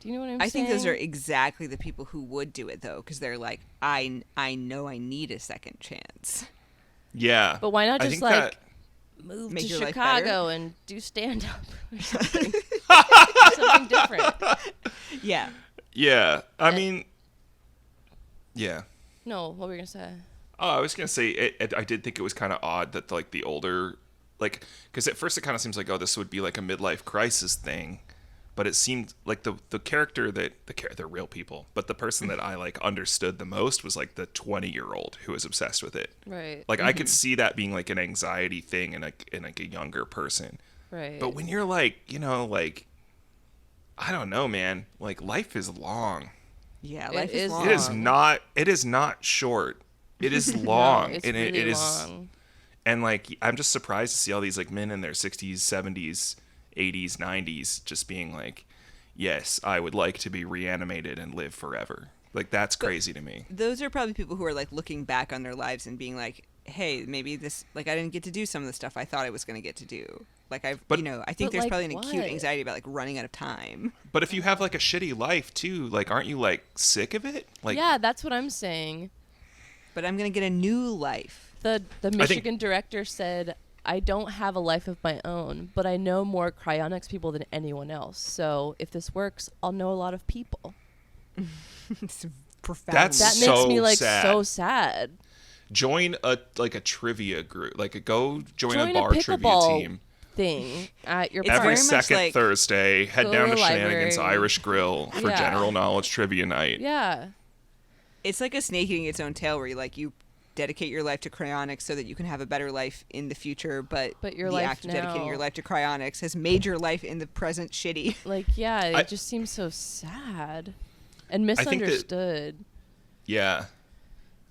A: Do you know what I'm saying?
B: I think those are exactly the people who would do it though, because they're like, I know I need a second chance.
C: Yeah.
A: But why not
C: I
A: just
C: think
A: like
C: that-
A: move
B: Make
A: to
B: your life
A: Chicago
B: better?
A: and do stand up or something? Something different.
B: Yeah.
C: Yeah. I mean, yeah.
A: No, what were you gonna say?
C: Oh, I was gonna say I did think it was kind of odd that like the older, like, because at first it kind of seems like, oh, this would be like a midlife crisis thing, but it seemed like the character they're real people, but the person that I like understood the most was like the 20-year-old who was obsessed with it.
A: Right.
C: Like I could see that being like an anxiety thing in like a younger person.
A: Right.
C: But when you're like, like, I don't know, man, like life is long.
B: Yeah,
A: It
B: life is
A: is
B: long.
C: It is not short. It is long.
A: No, it's
C: and
A: really
C: it is
A: long.
C: and like I'm just surprised to see all these like men in their 60s, 70s, 80s, 90s just being like, yes, I would like to be reanimated and live forever. Like that's crazy to me.
B: Those are probably people who are like looking back on their lives and being like, hey, maybe this, like, I didn't get to do some of the stuff I thought I was going to get to do. Like I think
A: But,
B: there's
A: like,
B: probably an acute
A: what?
B: anxiety about like running out of time.
C: But if you have like a shitty life too, like aren't you like sick of it? Like
A: Yeah, that's what I'm saying.
B: But I'm going to get a new life.
A: The
C: think-
A: Michigan director said, I don't have a life of my own, but I know more cryonics people than anyone else. So if this works, I'll know a lot of people.
B: It's profound.
C: That's
A: That
C: So
A: makes me like
C: sad.
A: so sad.
C: join a trivia group. Like go join a
A: Join
C: bar trivia
A: pickleball
C: team.
A: thing at your
B: It's
A: park.
C: Every
B: very much
C: second
B: like-
C: Thursday, head
A: Go
C: down
A: to
C: to
A: the
C: Shenanigans
A: library.
C: Irish Grill for
A: Yeah.
C: general knowledge trivia night.
A: Yeah.
B: It's like a snake eating its own tail, where you dedicate your life to cryonics so that you can have a better life in the future. But
A: your
B: the
A: life
B: act of dedicating
A: now-
B: your life to cryonics has made your life in the present shitty.
A: Like, yeah, it
C: I-
A: just seems so sad and
C: think that-
A: misunderstood.
C: Yeah.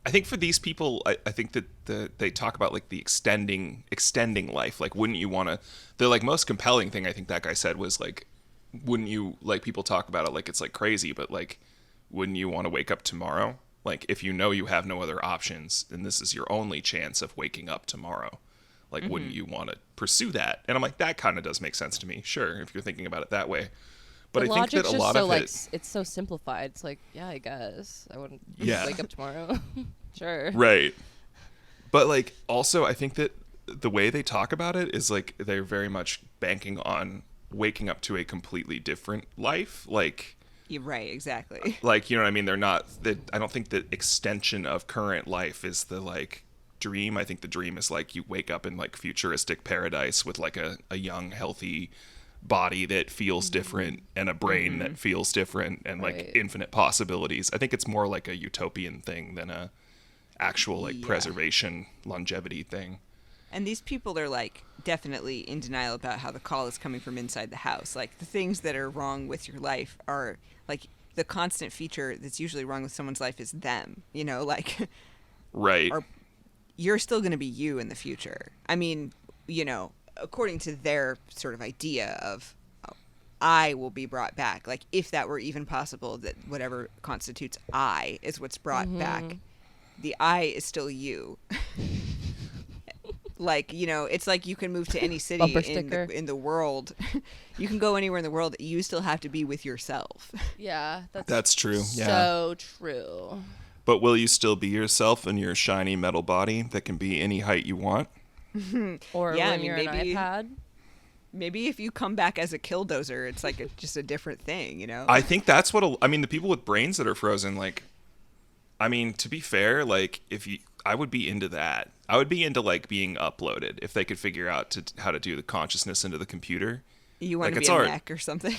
C: I think for these people, I think that they talk about like the extending life. Like, wouldn't you want to? The like most compelling thing I think that guy said was like, wouldn't you like people talk about it like it's like crazy, but like, wouldn't you want to wake up tomorrow? Like, if you know you have no other options, and this is your only chance of waking up tomorrow, like, wouldn't you want to pursue that? And I'm like, that kind of does make sense to me. Sure, if you're thinking about it that way. But
A: The
C: I think that
A: logic's
C: a
A: just
C: lot
A: so
C: of
A: like
C: it,
A: it's so simplified. It's like, yeah, I guess I wouldn't
C: Yeah.
A: wake up tomorrow. Sure.
C: right. But like, also, I think that the way they talk about it is like they're very much banking on waking up to a completely different life. Like,
B: You're right, exactly.
C: you know what I mean? They're not. I don't think the extension of current life is the like dream. I think the dream is like you wake up in like futuristic paradise with like a young, healthy body that feels different and a brain that feels different and like
A: Right.
C: infinite possibilities. I think it's more like a utopian thing than a actual like preservation longevity thing.
B: And these people are like definitely in denial about how the call is coming from inside the house. Like the things that are wrong with your life are like the constant feature that's usually wrong with someone's life is them, you know, like
C: Right.
B: or you're still going to be you in the future. I mean, you know, according to their sort of idea of I will be brought back. Like if that were even possible, that whatever constitutes I is what's brought back. The I is still you. Like, you know, it's like you can move to any city
A: Bumper
B: in
A: sticker.
B: the world. You can go anywhere in the world. You still have to be with yourself.
A: Yeah,
C: That's true. Yeah.
A: so true.
C: But will you still be yourself in your shiny metal body that can be any height you want?
A: Or
B: Yeah, I
A: when
B: mean,
A: you're
B: maybe-
A: an iPad.
B: Maybe if you come back as a killdozer, it's like just a different thing, you know?
C: I think that's what I mean, the people with brains that are frozen, like, I mean, to be fair, like, I would be into that. I would be into like being uploaded if they could figure out how to do the consciousness into the computer.
B: You want
C: like,
B: to
C: it's
B: be a
C: art.
B: mech or something?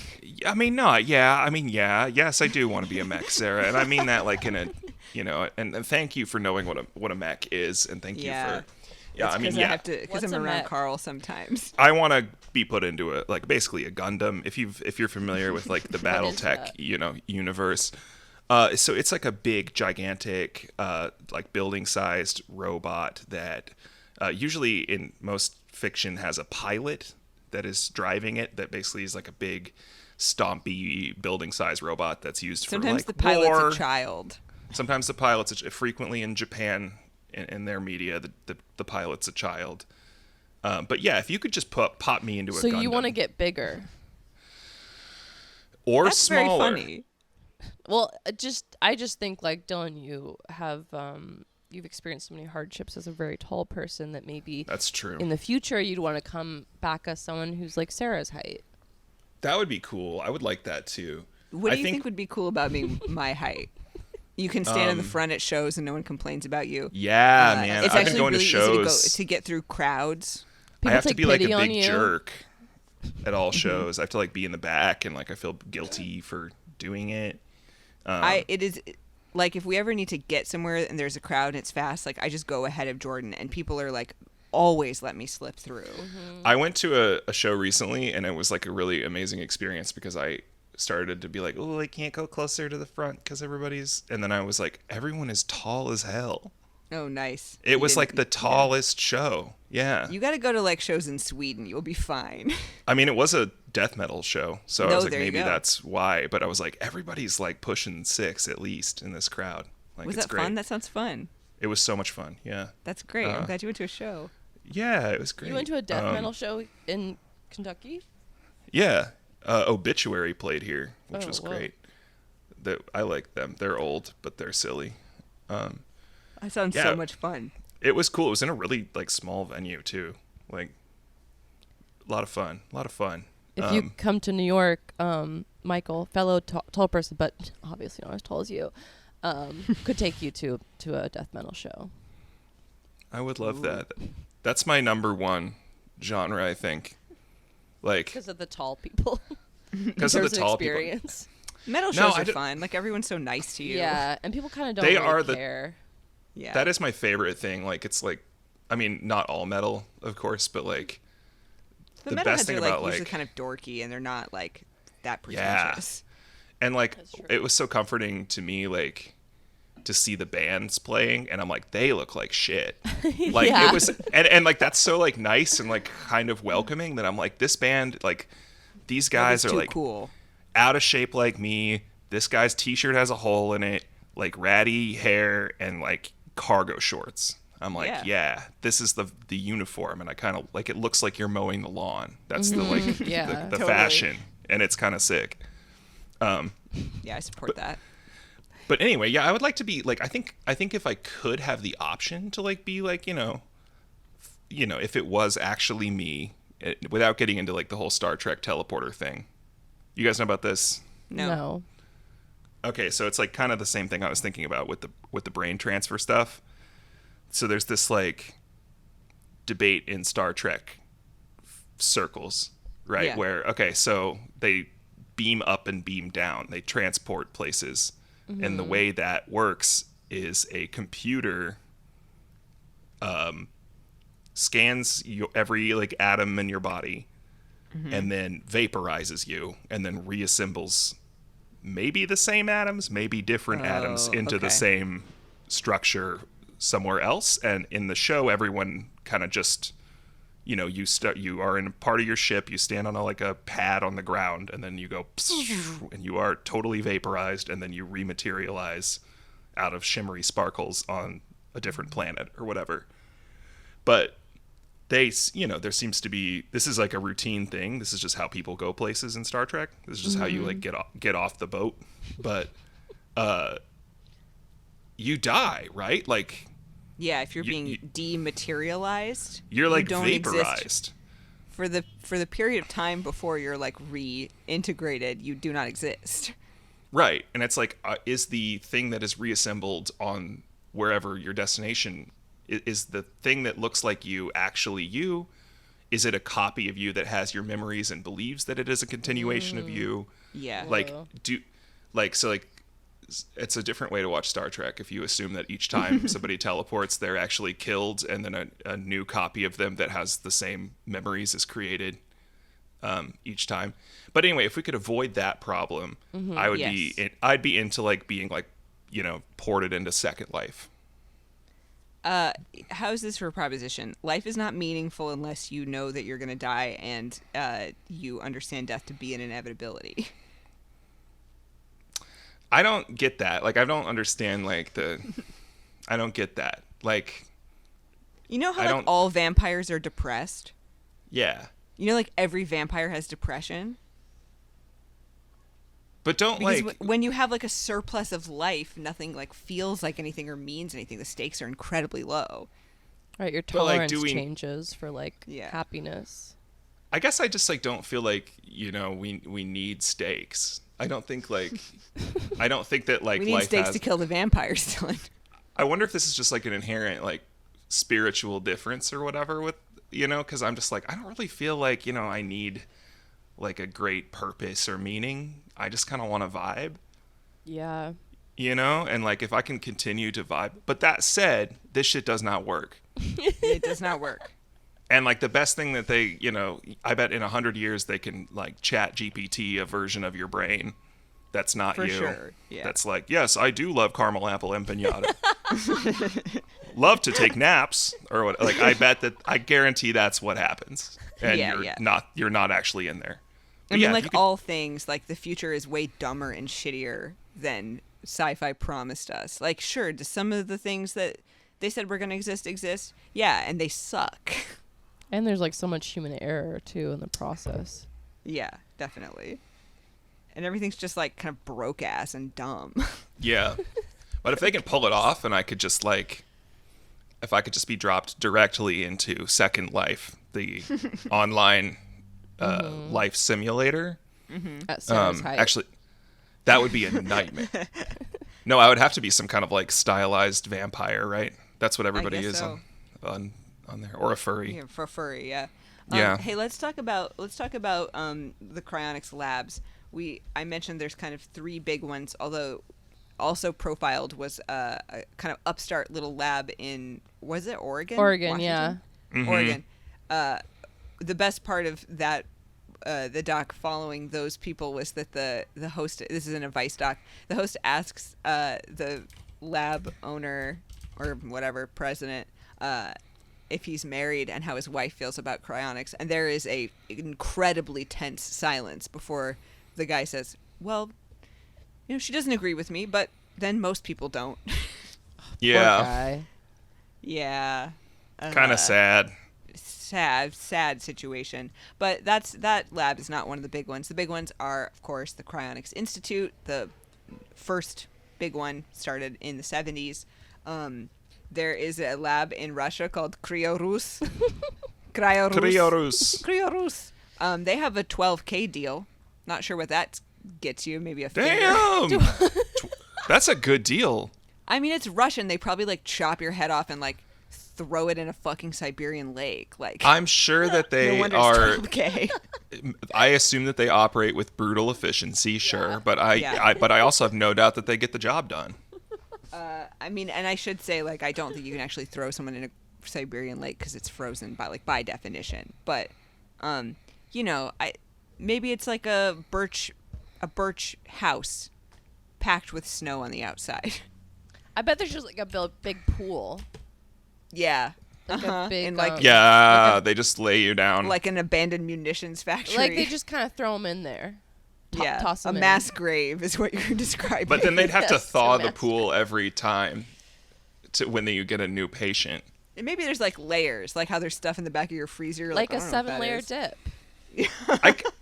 C: I mean, no, yeah. I mean, yeah. Yes, I do want to be a mech, Sarah, and I mean that like in a, you know, and thank you for knowing what a mech is, and thank
B: Yeah.
C: you for, yeah. I mean,
B: Because
C: yeah.
B: because
A: What's
B: I'm
A: a
B: around
A: mech?
B: Carl sometimes.
C: I want to be put into a like basically a Gundam. If you're familiar with like the BattleTech,
A: that?
C: you know, universe. So it's like a big, gigantic, like building-sized robot that usually in most fiction has a pilot that is driving it. That basically is like a big, stompy, building-sized robot that's used
B: Sometimes
C: for like
B: the pilot's
C: war.
B: a child.
C: Sometimes the pilot's frequently in Japan in their media. The pilot's a child. But yeah, if you could just pop me into a
A: So
C: Gundam,
A: you want to get bigger?
C: or
B: That's
C: smaller.
B: very funny.
A: Well, I just think like Dylan, you have you've experienced so many hardships as a very tall person that maybe
C: That's true.
A: in the future you'd want to come back as someone who's like Sarah's height.
C: That would be cool. I would like that too.
B: What
C: I
B: do you think would be cool about being my height? You can stand in the front at shows and no one complains about you.
C: Yeah, man.
B: It's
C: I've been
B: actually
C: going
B: really
C: to shows.
B: easy to get through crowds.
C: I
A: People
C: have to
A: take
C: be like a
A: pity on
C: big
A: you.
C: jerk at all shows. I have to like be in the back and like I feel guilty for doing it.
B: It is like if we ever need to get somewhere and there's a crowd and it's fast, like I just go ahead of Jordan and people are like always let me slip through.
C: I went to a show recently and it was like a really amazing experience because I started to be like, oh, I can't go closer to the front because everybody's, and then I was like, everyone is tall as hell.
B: Oh, nice.
C: It
B: You
C: was
B: didn't-
C: like the tallest show. Yeah.
B: You got to go to like shows in Sweden. You'll be fine.
C: I mean, it was a death metal show, so I
B: No,
C: was like,
B: there you
C: maybe
B: go.
C: that's why. But I was like, everybody's like pushing 6 at least in this crowd. Like,
B: Was
C: it's
B: that
C: great.
B: fun? That sounds fun.
C: It was so much fun. Yeah.
B: That's great. I'm glad you went to a show.
C: Yeah, it was great.
A: You went to a death metal show in Kentucky?
C: Yeah. Obituary played here, which
A: Oh,
C: was
A: whoa.
C: great. I like them. They're old, but they're silly.
B: That sounds
C: Yeah.
B: so much fun.
C: It was cool. It was in a really like small venue too. Like a lot of fun. A lot of fun.
A: If you come to New York, Michael, fellow tall person, but obviously not as tall as you, could take you to a death metal show.
C: I would love that. That's my number one genre, I think. Like
A: Because of the tall people.
C: because of the tall people.
A: experience.
B: Metal
C: No,
B: shows
C: I
B: are
C: don't-
B: fun. Like everyone's so nice to you.
A: Yeah, and people kind of don't
C: They
A: really
C: are the-
A: care.
B: Yeah.
C: That is my favorite thing. Like it's like, I mean, not all metal, of course, but like
B: the
C: the
B: metalheads
C: best thing
B: are like
C: about,
B: usually
C: like-
B: kind of dorky and they're not like that
C: Yeah.
B: pretentious.
C: and like
A: That's true.
C: it was so comforting to me, like to see the bands playing, and I'm like, they look like shit. Like
A: Yeah.
C: it was, and like that's so like nice and like kind of welcoming that I'm like, this band, like these guys
B: That is
C: are
B: too
C: like
B: cool.
C: out of shape like me. This guy's t-shirt has a hole in it, like ratty hair and like cargo shorts. I'm like,
B: Yeah.
C: yeah, this is the uniform, and I kind of like it looks like you're mowing the lawn. That's the like
A: Yeah.
C: the
B: Totally.
C: fashion, and it's kind of sick.
B: Yeah, I support that.
C: But anyway, yeah, I would like to be like I think if I could have the option to like be like, you know, if it was actually me, without getting into like the whole Star Trek teleporter thing. You guys know about this?
B: No.
C: Okay, so it's like kind of the same thing I was thinking about with the brain transfer stuff. So there's this like debate in Star Trek circles, right?
B: Yeah.
C: Where, okay, so they beam up and beam down. They transport places. And the way that works is a computer scans every like atom in your body and then vaporizes you and then reassembles maybe the same atoms, maybe different atoms into the same structure somewhere else. And in the show, everyone kind of just, you know, you are in a part of your ship, you stand on a pad on the ground, and then you go and you are totally vaporized, and then you rematerialize out of shimmery sparkles on a different planet or whatever. But there seems to be, this is like a routine thing. This is just how people go places in Star Trek. This is just how you like get off the boat. But you die, right? Like,
B: yeah, if you're being dematerialized,
C: you're like
B: you don't
C: vaporized
B: exist. For the period of time before you're like reintegrated, you do not exist.
C: Right. And it's like, is the thing that is reassembled on wherever your destination is the thing that looks like you actually you? Is it a copy of you that has your memories and believes that it is a continuation of you?
B: Yeah.
C: Like, it's a different way to watch Star Trek if you assume that each time somebody teleports, they're actually killed, and then a new copy of them that has the same memories is created each time. But anyway, if we could avoid that problem, I'd be into like being like, you know, ported into Second Life.
B: How's this for a proposition? Life is not meaningful unless you know that you're going to die and you understand death to be an inevitability.
C: I don't get that. Like, I don't understand, like, I don't get that. Like...
B: You know how, like, all vampires are depressed?
C: Yeah.
B: You know, like, every vampire has depression?
C: But
B: because when you have, like, a surplus of life, nothing, like, feels like anything or means anything. The stakes are incredibly low.
A: Right, your tolerance changes for, like, happiness.
C: I guess I just, like, don't feel like, you know, we need stakes. I don't think that like
B: we need
C: life
B: stakes to kill the vampires, Dylan.
C: I wonder if this is just like an inherent like spiritual difference or whatever with, you know, because I'm just like, I don't really feel like, you know, I need like a great purpose or meaning. I just kind of want to vibe.
A: Yeah.
C: You know, and like if I can continue to vibe. But that said, this shit does not work.
B: It does not work.
C: And like the best thing that they, you know, I bet in 100 years they can like chat GPT a version of your brain that's not
B: for
C: you.
B: Sure. Yeah.
C: That's like, yes, I do love caramel apple empanada. Love to take naps or what? Like I guarantee that's what happens. And you're not actually in there. But
B: I mean, like all things, like the future is way dumber and shittier than sci-fi promised us. Like, sure, do some of the things that they said were going to exist? Yeah, and they suck.
A: And there's like so much human error too in the process.
B: Yeah, definitely. And everything's just like kind of broke ass and dumb.
C: Yeah. But if they can pull it off and I could just like, if I could just be dropped directly into Second Life, the online life simulator.
A: At Sarah's height.
C: Actually, that would be a nightmare. No, I would have to be some kind of like stylized vampire, right? That's what everybody is on there, or a furry.
B: Yeah, for furry, yeah.
C: Yeah.
B: Hey, let's talk about the CRYONICS labs. I mentioned there's kind of three big ones, although also profiled was a kind of upstart little lab in, was it Oregon?
A: Oregon,
B: Washington?
A: yeah.
C: Mm-hmm.
B: Oregon. The best part of that, the doc following those people was that the host, this is in a Vice doc, the host asks the lab owner or whatever, president, if he's married and how his wife feels about cryonics, and there is a incredibly tense silence before the guy says, well, you know, she doesn't agree with me, but then most people don't.
C: Yeah.
A: Poor guy.
B: Yeah.
C: Kind of sad.
B: Sad situation. But that lab is not one of the big ones. The big ones are, of course, the Cryonics Institute. The first big one started in the 70s. There is a lab in Russia called CRYORUS. CRYORUS. They have a 12K deal. Not sure what that gets you. Maybe a
C: Damn! That's a good deal.
B: I mean, it's Russian. They probably like chop your head off in like throw it in a fucking Siberian lake. Like,
C: I'm sure that
B: no
C: they
B: wonder
C: are.
B: it's okay.
C: I assume that they operate with brutal efficiency, sure, but I also have no doubt that they get the job done.
B: I mean, and I should say, like, I don't think you can actually throw someone in a Siberian lake because it's frozen by definition. But, you know, maybe it's like a birch house packed with snow on the outside.
A: I bet there's just like a big pool.
B: Yeah.
A: Like a big,
B: and like
C: They just lay you down.
B: like an abandoned munitions factory.
A: like they just kind of throw them in there. Toss them
B: a
A: in.
B: mass grave is what you're describing.
C: But then they'd have to
A: Yes,
C: thaw
A: a
C: the
A: mess.
C: pool every time when you get a new patient.
B: And maybe there's like layers, like how there's stuff in the back of your freezer. You're
A: Like
B: I
A: a
B: don't know what that
A: 7-layer
B: is.
A: dip.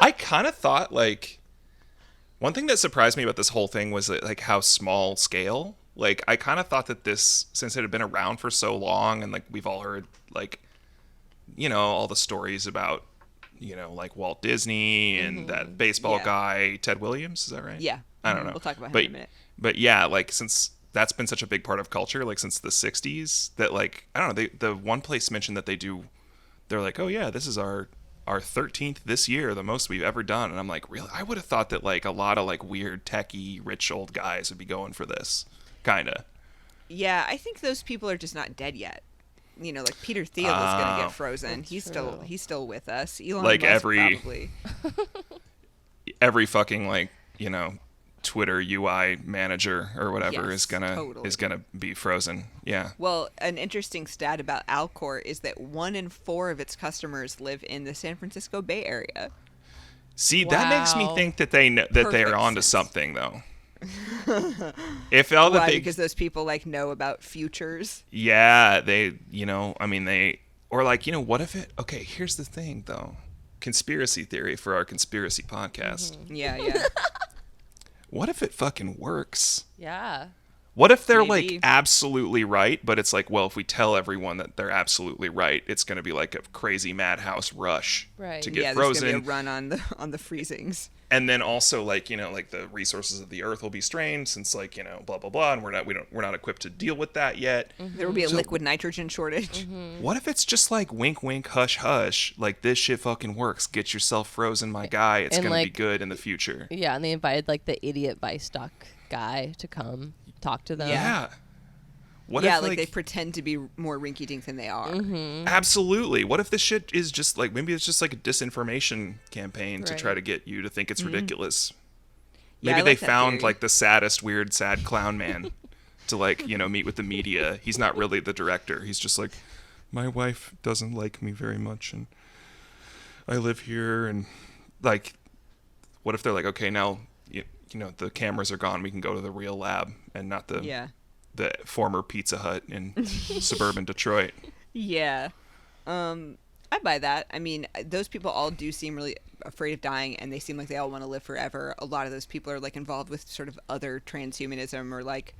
C: I kind of thought, like, one thing that surprised me about this whole thing was like how small scale. Like, I kind of thought that this, since it had been around for so long, and like we've all heard, like, you know, all the stories about, you know, like Walt Disney and that baseball guy Ted Williams, is that right?
B: Yeah.
C: I don't know.
B: We'll talk about him in a minute.
C: But yeah, like, since that's been such a big part of culture, like since the 60s, that, like, I don't know, the one place mentioned that they're like, oh yeah, this is our 13th this year, the most we've ever done. And I'm like, really? I would have thought that like a lot of like weird techie rich old guys would be going for this, kind of.
B: Yeah, I think those people are just not dead yet. You know, like Peter Thiel is gonna get frozen.
A: That's
B: He's
A: true.
B: still with us. Elon
C: Like
B: Musk
C: every-
B: probably.
C: Every fucking, like, you know, Twitter UI manager or whatever
B: Yes,
C: is gonna
B: totally.
C: be frozen. Yeah.
B: Well, an interesting stat about Alcor is that 1 in 4 of its customers live in the San Francisco Bay Area.
C: See, that makes me
A: Wow.
C: think that they're
B: Perfect
C: onto
B: sense.
C: something, though. If all the
B: Why?
C: big,
B: Because those people like know about futures.
C: yeah, they, you know, I mean, or like, you know, what if it? Okay, here's the thing, though. Conspiracy theory for our conspiracy podcast.
B: Yeah.
C: What if it fucking works?
A: Yeah.
C: What if they're
B: Maybe.
C: like absolutely right, but it's like, well, if we tell everyone that they're absolutely right, it's going to be like a crazy madhouse rush
A: Right.
C: to get
B: Yeah,
C: frozen.
B: there's gonna be a run on the freezings.
C: And then also, like, you know, like the resources of the earth will be strained since, like, you know, blah blah blah, and we're not equipped to deal with that yet.
B: There will be a liquid nitrogen shortage.
C: What if it's just like wink wink hush hush, like this shit fucking works, get yourself frozen, my guy, it's
A: And,
C: gonna be
A: like-
C: good in the future.
A: Yeah, and they invited like the idiot vice doc guy to come talk to them.
C: Yeah. What
B: Yeah,
C: if,
B: like they pretend to be more rinky-dink than they are.
C: absolutely. What if this shit is just like, maybe it's just like a disinformation campaign to try
A: Right.
C: to get you to think it's ridiculous.
B: Yeah,
C: Maybe
B: I
C: they
B: like that
C: found
B: theory.
C: like the saddest, weird, sad clown man to, like, you know, meet with the media. He's not really the director. He's just like, my wife doesn't like me very much, and I live here, and like, what if they're like, okay, now you know the cameras are gone, we can go to the real lab and not the
B: Yeah.
C: the former Pizza Hut in suburban Detroit.
B: Yeah. I buy that. I mean, those people all do seem really afraid of dying, and they seem like they all want to live forever. A lot of those people are like involved with sort of other transhumanism or like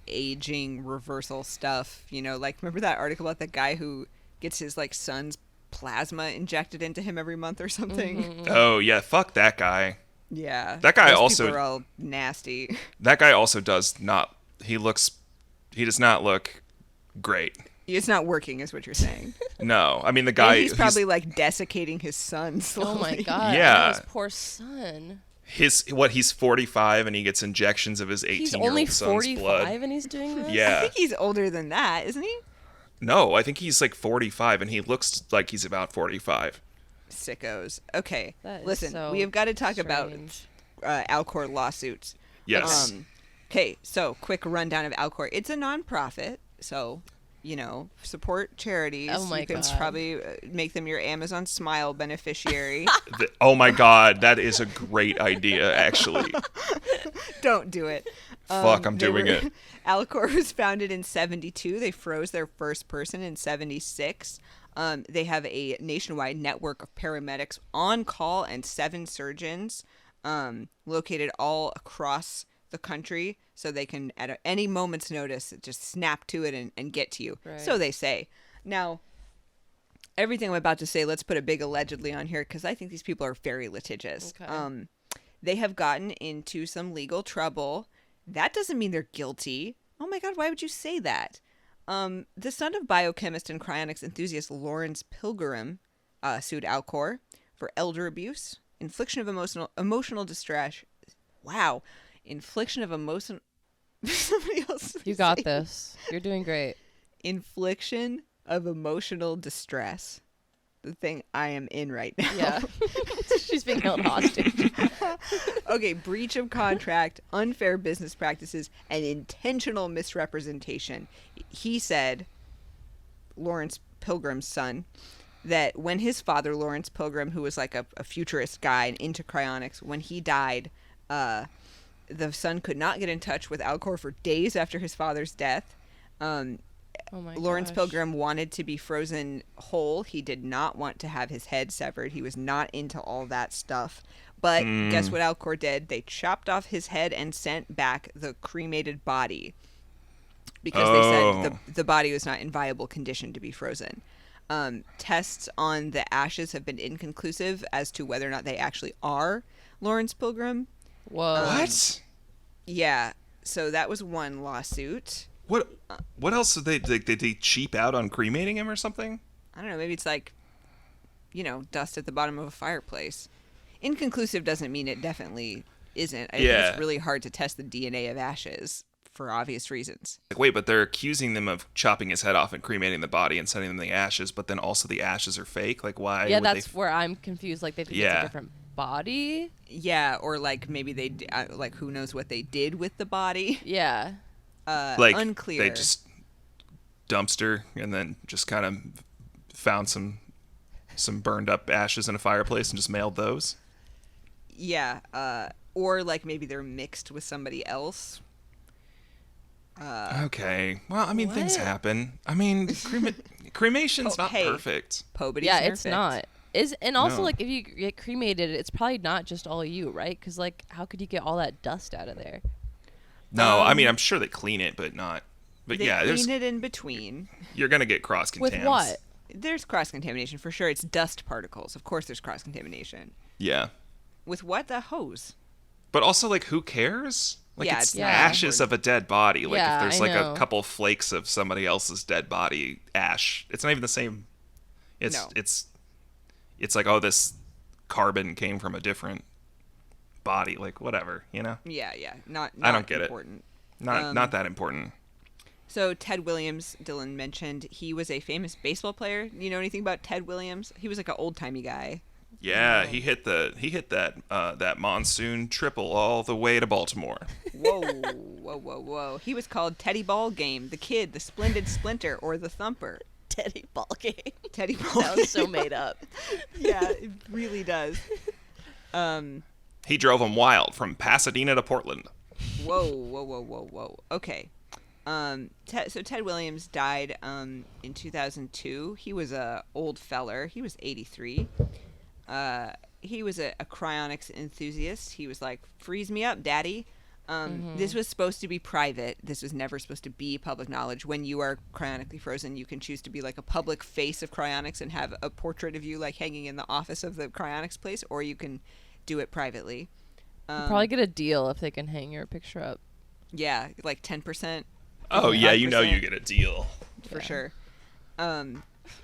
B: aging reversal stuff. You know, like remember that article about that guy who gets his like son's plasma injected into him every month or something?
C: Oh yeah, fuck that guy.
B: Yeah.
C: That guy
B: Those
C: also-
B: people are all nasty.
C: That guy also does not. He does not look great.
B: It's not working, is what you're saying.
C: No, I mean the guy.
B: And he's probably like desiccating his son slowly.
A: Oh my god.
C: Yeah.
A: His poor son.
C: he's 45 and he gets injections of his 18-year-old
A: He's only
C: son's
A: 45
C: blood.
A: and he's doing this?
B: I
C: Yeah.
B: think he's older than that, isn't he?
C: No, I think he's like 45 and he looks like he's about 45.
B: Sickos. Okay,
A: That is
B: listen,
A: so
B: we have got to talk about
A: strange.
B: Alcor lawsuits.
C: Yes.
B: Okay, so quick rundown of Alcor. It's a nonprofit, so you know, support charities.
A: Oh my
B: you can
A: God.
B: probably make them your Amazon Smile beneficiary.
C: Oh my god, that is a great idea actually.
B: Don't do it.
C: Fuck, I'm doing it.
B: Alcor was founded in 1972. They froze their first person in 1976. They have a nationwide network of paramedics on call and 7 surgeons located all across the country, so they can, at any moment's notice, just snap to it and get to you.
A: Right.
B: So they say. Now, everything I'm about to say, let's put a big allegedly on here, because I think these people are very litigious.
A: Okay.
B: They have gotten into some legal trouble. That doesn't mean they're guilty. Oh my God, why would you say that? The son of biochemist and cryonics enthusiast Lawrence Pilgrim sued Alcor for elder abuse, infliction of emotional distress. Wow, infliction of emotional. Somebody else.
A: You got this. You're doing great.
B: Infliction of emotional distress. The thing I am in right now.
A: Yeah. She's being held hostage.
B: Okay, breach of contract, unfair business practices, and intentional misrepresentation. He said, Lawrence Pilgrim's son, that when his father, Lawrence Pilgrim, who was like a futurist guy and into cryonics, when he died, the son could not get in touch with Alcor for days after his father's death.
A: Oh my
B: Lawrence
A: gosh.
B: Pilgrim wanted to be frozen whole. He did not want to have his head severed. He was not into all that stuff. But guess what Alcor did? They chopped off his head and sent back the cremated body because they said the body was not in viable condition to be frozen. Tests on the ashes have been inconclusive as to whether or not they actually are Lawrence Pilgrim.
A: Whoa.
C: What?
B: Yeah, so that was one lawsuit.
C: What else did they cheap out on cremating him or something?
B: I don't know, maybe it's like, dust at the bottom of a fireplace. Inconclusive doesn't mean it definitely isn't. I think it's really hard to test the DNA of ashes for obvious reasons.
C: Like, wait, but they're accusing them of chopping his head off and cremating the body and sending them the ashes, but then also the ashes are fake? Like, why
A: Yeah,
C: would
A: that's where I'm confused. Like, they think it's a different body?
B: Yeah, or like maybe they, like who knows what they did with the body.
A: Yeah.
C: like,
B: unclear.
C: They just dumpster and then just kind of found some burned up ashes in a fireplace and just mailed those?
B: Yeah, or like maybe they're mixed with somebody else.
C: Okay. Well, I mean, things
A: What?
C: happen. I mean, cremation's not
B: hey.
C: perfect.
B: Poverty's
A: Yeah,
B: perfect.
A: it's not. And also,
C: No.
A: like, if you get cremated, it's probably not just all you, right? Because, like, how could you get all that dust out of there?
C: No, I mean, I'm sure they clean it, but not. But
B: They
C: yeah,
B: clean it in between.
C: you're gonna get cross
A: With
C: contamination.
A: what?
B: There's cross-contamination for sure. It's dust particles. Of course there's cross-contamination.
C: Yeah.
B: With what? The hose.
C: But also, like, who cares? Like,
B: Yeah,
C: it's
B: it's
C: the
A: not
C: ashes of a dead body. Like,
A: Yeah,
C: if there's
A: I
C: like
A: know.
C: a couple flakes of somebody else's dead body ash, it's not even the same.
B: No.
C: It's like, oh, this carbon came from a different body. Like, whatever,
B: Yeah. Not
C: I don't get it.
B: important.
C: not that important.
B: So Ted Williams, Dylan mentioned, he was a famous baseball player. You know anything about Ted Williams? He was like an old-timey guy.
C: Yeah, he hit that monsoon triple all the way to Baltimore.
B: Whoa. He was called Teddy Ball Game, the Kid, the Splendid Splinter, or the Thumper.
A: Teddy ball game.
B: Teddy Ball
A: Sounds so made up.
B: Yeah, it really does.
C: He drove him wild from Pasadena to Portland.
B: Whoa. Okay. So Ted Williams died in 2002. He was a old feller. He was 83. He was a cryonics enthusiast. He was like, freeze me up, daddy. This was supposed to be private. This was never supposed to be public knowledge. When you are cryonically frozen, you can choose to be like a public face of cryonics and have a portrait of you like hanging in the office of the cryonics place, or you can do it privately.
A: You'll probably get a deal if they can hang your picture up.
B: Yeah, like 10%.
C: Oh yeah, you know
B: 5%.
C: you get a deal.
B: For
A: Yeah.
B: sure.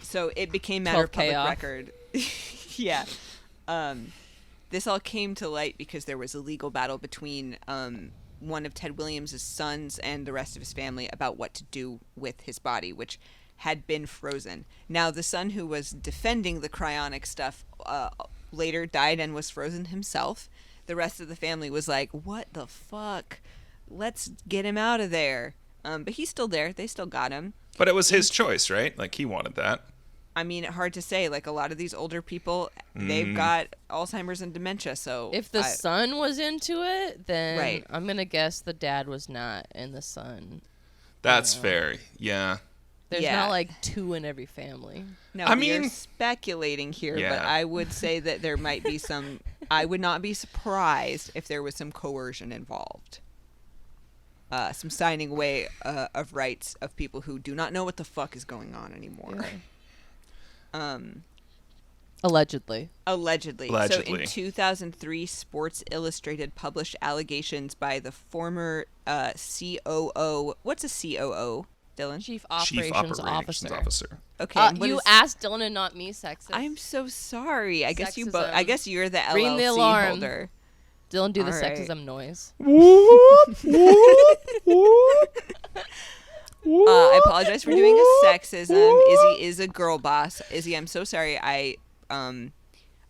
B: So it became matter of
A: 12K
B: public
A: off.
B: record. Yeah. This all came to light because there was a legal battle between one of Ted Williams' sons and the rest of his family about what to do with his body, which had been frozen. Now, the son who was defending the cryonic stuff later died and was frozen himself. The rest of the family was like, what the fuck? Let's get him out of there. But he's still there. They still got him.
C: But it was his choice, right? Like, he wanted that.
B: I mean, hard to say. Like, a lot of these older people, they've got Alzheimer's and dementia, so...
A: If the son was into it, then
B: Right.
A: I'm going to guess the dad was not, and the son.
C: That's fair. Yeah.
A: There's
B: Yeah.
A: not like two in every family.
B: No,
C: I
B: we are
C: mean-
B: speculating here, but
C: Yeah.
B: I would say that there might be some... I would not be surprised if there was some coercion involved. Some signing away of rights of people who do not know what the fuck is going on anymore.
A: Allegedly.
B: Allegedly. So
C: Allegedly.
B: in 2003, Sports Illustrated published allegations by the former COO. What's a COO, Dylan?
A: Chief
C: Chief
A: Operations
C: Operations
A: Officer.
C: Officer.
B: Okay. and what
A: You
B: is-
A: asked Dylan and not me, sexist.
B: I'm so sorry. I guess you both. I
A: Sexism.
B: guess you're the LLC
A: Ring the alarm.
B: holder.
A: Dylan, do the
B: All right.
A: sexism noise.
B: I apologize for doing a sexism. Izzy is a girl boss. Izzy, I'm so sorry. I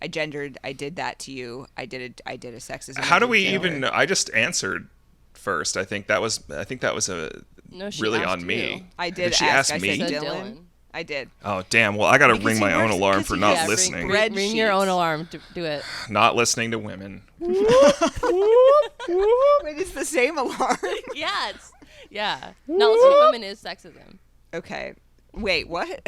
B: gendered. I did that to you. I did a sexism.
C: How do we
B: gender.
C: even? I just answered first. I think that was a
A: No, she
C: really
A: asked
C: on
A: you.
C: me.
B: I did.
C: she
B: ask.
C: ask
B: I
C: me?
B: said
A: Said
B: Dylan.
A: Dylan.
B: I did.
C: Oh damn! Well, I got to
B: Because
C: ring
B: he
C: my own
B: works-
C: alarm
B: because
C: for
B: he
C: not
B: has
C: listening.
A: Ring your own
B: Spreadsheets.
A: alarm. Do it.
C: Not listening to women.
B: Wait, it's the same alarm.
A: Yeah, not listening to women is sexism.
B: Okay. Wait, what?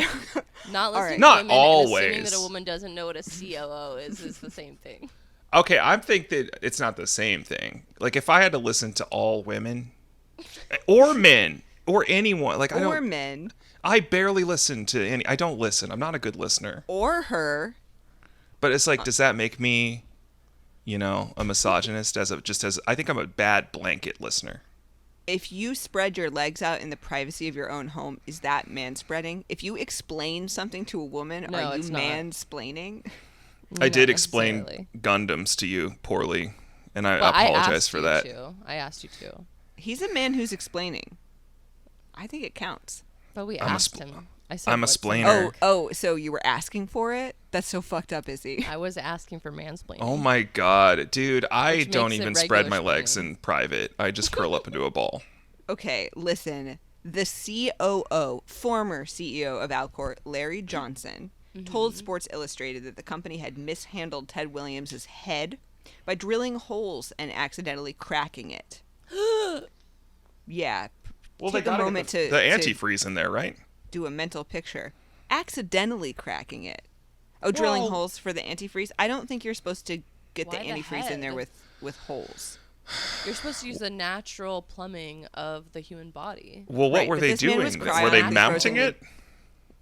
A: Not
B: All
A: listening
B: right.
A: to
C: Not
A: women and assuming
C: always.
A: that a woman doesn't know what a COO is the same thing.
C: Okay, I think that it's not the same thing. Like if I had to listen to all women or men or anyone, like
B: Or men.
C: I barely listen to any. I don't listen. I'm not a good listener.
B: Or her.
C: But it's like, does that make me, a misogynist? I think I'm a bad blanket listener.
B: If you spread your legs out in the privacy of your own home, is that manspreading? If you explain something to a woman,
A: No,
B: are you
A: it's not.
B: mansplaining?
C: I
A: Not
C: did explain
A: necessarily.
C: Gundams to you poorly, and I
A: Well,
C: apologize
A: asked
C: for
A: you
C: that.
A: to. I asked you to.
B: He's a man who's explaining. I think it counts.
A: But we
C: I'm a
A: asked him. I said,
C: I'm a
A: what's the-
C: splainer.
B: Oh, so you were asking for it? That's so fucked up, Izzy.
A: I was asking for mansplaining.
C: Oh my god, dude! I
A: Which
C: don't
A: makes it
C: even spread my
A: regular
C: legs
A: splaining.
C: in private. I just curl up into a ball.
B: Okay, listen. The COO, former CEO of Alcor, Larry Johnson, told Sports Illustrated that the company had mishandled Ted Williams' head by drilling holes and accidentally cracking it. Yeah. Take a moment to
C: the antifreeze in there, right?
B: do a mental picture. Accidentally cracking it. Oh, drilling
C: Well-
B: holes for the antifreeze? I don't think you're supposed to get the
A: Why the
B: antifreeze in there
A: head?
B: with holes.
A: You're supposed to use the natural plumbing of the human body.
C: Well, what
B: Right,
C: were
B: but
C: they
B: this man was
C: doing? Were they
B: cryonically
C: mounting
B: frozen.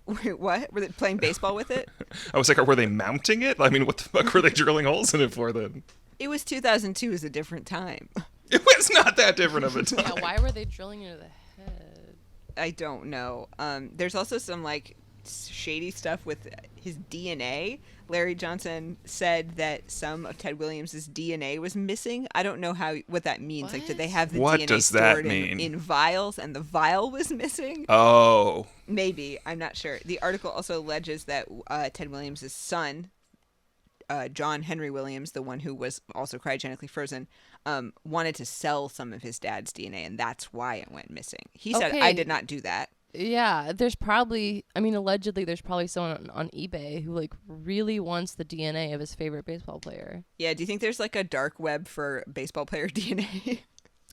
C: it?
B: Wait, what? Were they playing baseball with it?
C: I was like, were they mounting it? I mean, what the fuck were they drilling holes in it for then?
B: It was 2002, is a different time.
C: It was not that different of a time.
A: Yeah, why were they drilling into the head?
B: I don't know. There's also some like shady stuff with his DNA. Larry Johnson said that some of Ted Williams' DNA was missing. I don't know what that means. Like, did they
A: What?
B: have the
C: What
B: DNA
C: does that
B: stored
C: mean?
B: in vials and the vial was missing?
C: Oh,
B: Maybe. I'm not sure. The article also alleges that Ted Williams' son, John Henry Williams, the one who was also cryogenically frozen, wanted to sell some of his dad's DNA, and that's why it went missing. He said, I
A: Okay.
B: did not do that.
A: Yeah, there's probably, allegedly there's probably someone on eBay who like really wants the DNA of his favorite baseball player.
B: Yeah, do you think there's like a dark web for baseball player DNA?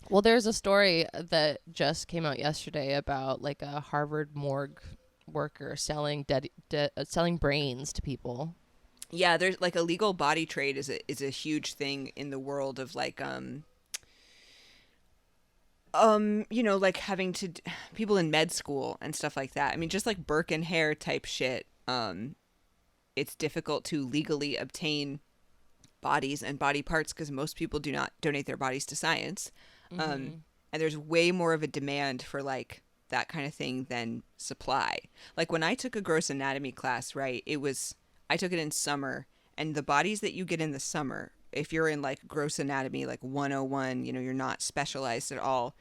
A: Well, there's a story that just came out yesterday about like a Harvard morgue worker selling selling brains to people.
B: Yeah, there's like illegal body trade is a huge thing in the world of like like having to people in med school and stuff like that. I mean, just like Burke and Hare type shit. It's difficult to legally obtain bodies and body parts because most people do not donate their bodies to science. And there's way more of a demand for like that kind of thing than supply. Like when I took a gross anatomy class, right? I took it in summer, and the bodies that you get in the summer, if you're in like gross anatomy, like 101, you're not specialized at all.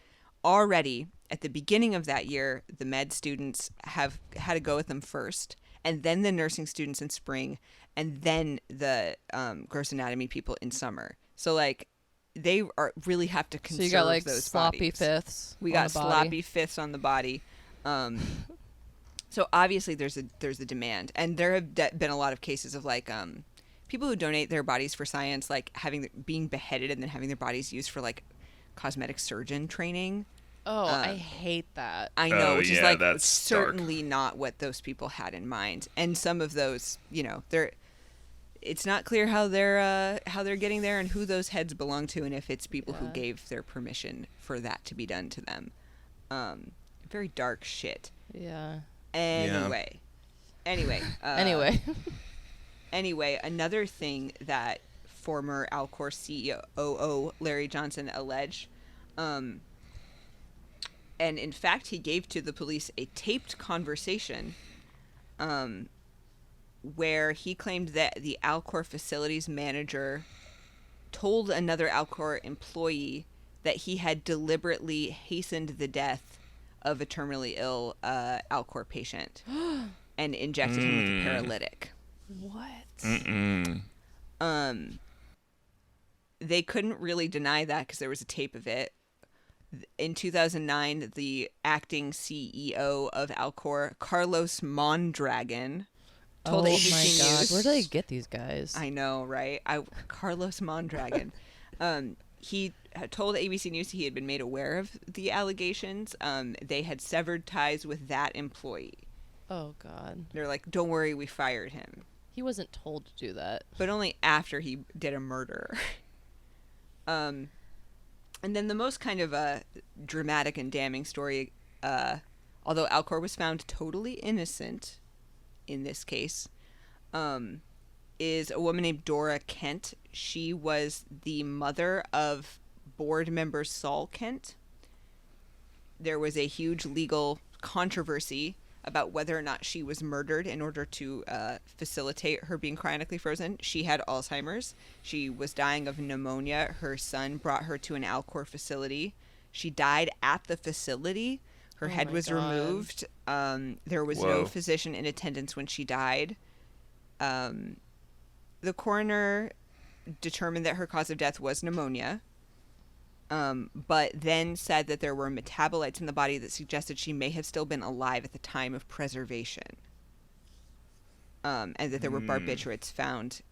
B: Already at the beginning of that year, the med students have had to go with them first, and then the nursing students in spring, and then the gross anatomy people in summer. So like they really have to conserve
A: So you got like
B: those
A: sloppy
B: bodies.
A: fifths.
B: We
A: on
B: got
A: the body.
B: sloppy fifths on the body. So obviously there's a demand, and there have been a lot of cases of like people who donate their bodies for science, like being beheaded and then having their bodies used for like cosmetic surgeon training.
A: Oh, I hate that.
B: I know,
C: Oh,
B: which is
C: yeah,
B: like
C: that's
B: certainly not what those people had in mind. And some of those, it's not clear how they're getting there and who those heads belong to, and if it's people who
A: Yeah.
B: gave their permission for that to be done to them. Very dark shit.
A: Yeah.
B: Anyway. Anyway, another thing that former Alcor CEO Larry Johnson alleged And in fact, he gave to the police a taped conversation where he claimed that the Alcor facilities manager told another Alcor employee that he had deliberately hastened the death of a terminally ill Alcor patient and injected him with a paralytic.
A: What?
B: They couldn't really deny that because there was a tape of it. In 2009, the acting CEO of Alcor, Carlos Mondragon, told
A: Oh
B: ABC
A: my
B: News.
A: god, where do they get these guys?
B: I know, right? Carlos Mondragon. He had told ABC News he had been made aware of the allegations. They had severed ties with that employee.
A: Oh god.
B: They're like, don't worry, we fired him.
A: He wasn't told to do that.
B: But only after he did a murder. And then the most kind of dramatic and damning story, although Alcor was found totally innocent in this case, is a woman named Dora Kent. She was the mother of board member Saul Kent. There was a huge legal controversy about whether or not she was murdered in order to facilitate her being cryonically frozen. She had Alzheimer's. She was dying of pneumonia. Her son brought her to an Alcor facility. She died at the facility. Her head was removed. There was no physician in attendance when she died. The coroner determined that her cause of death was pneumonia, but then said that there were metabolites in the body that suggested she may have still been alive at the time of preservation, and that there were barbiturates found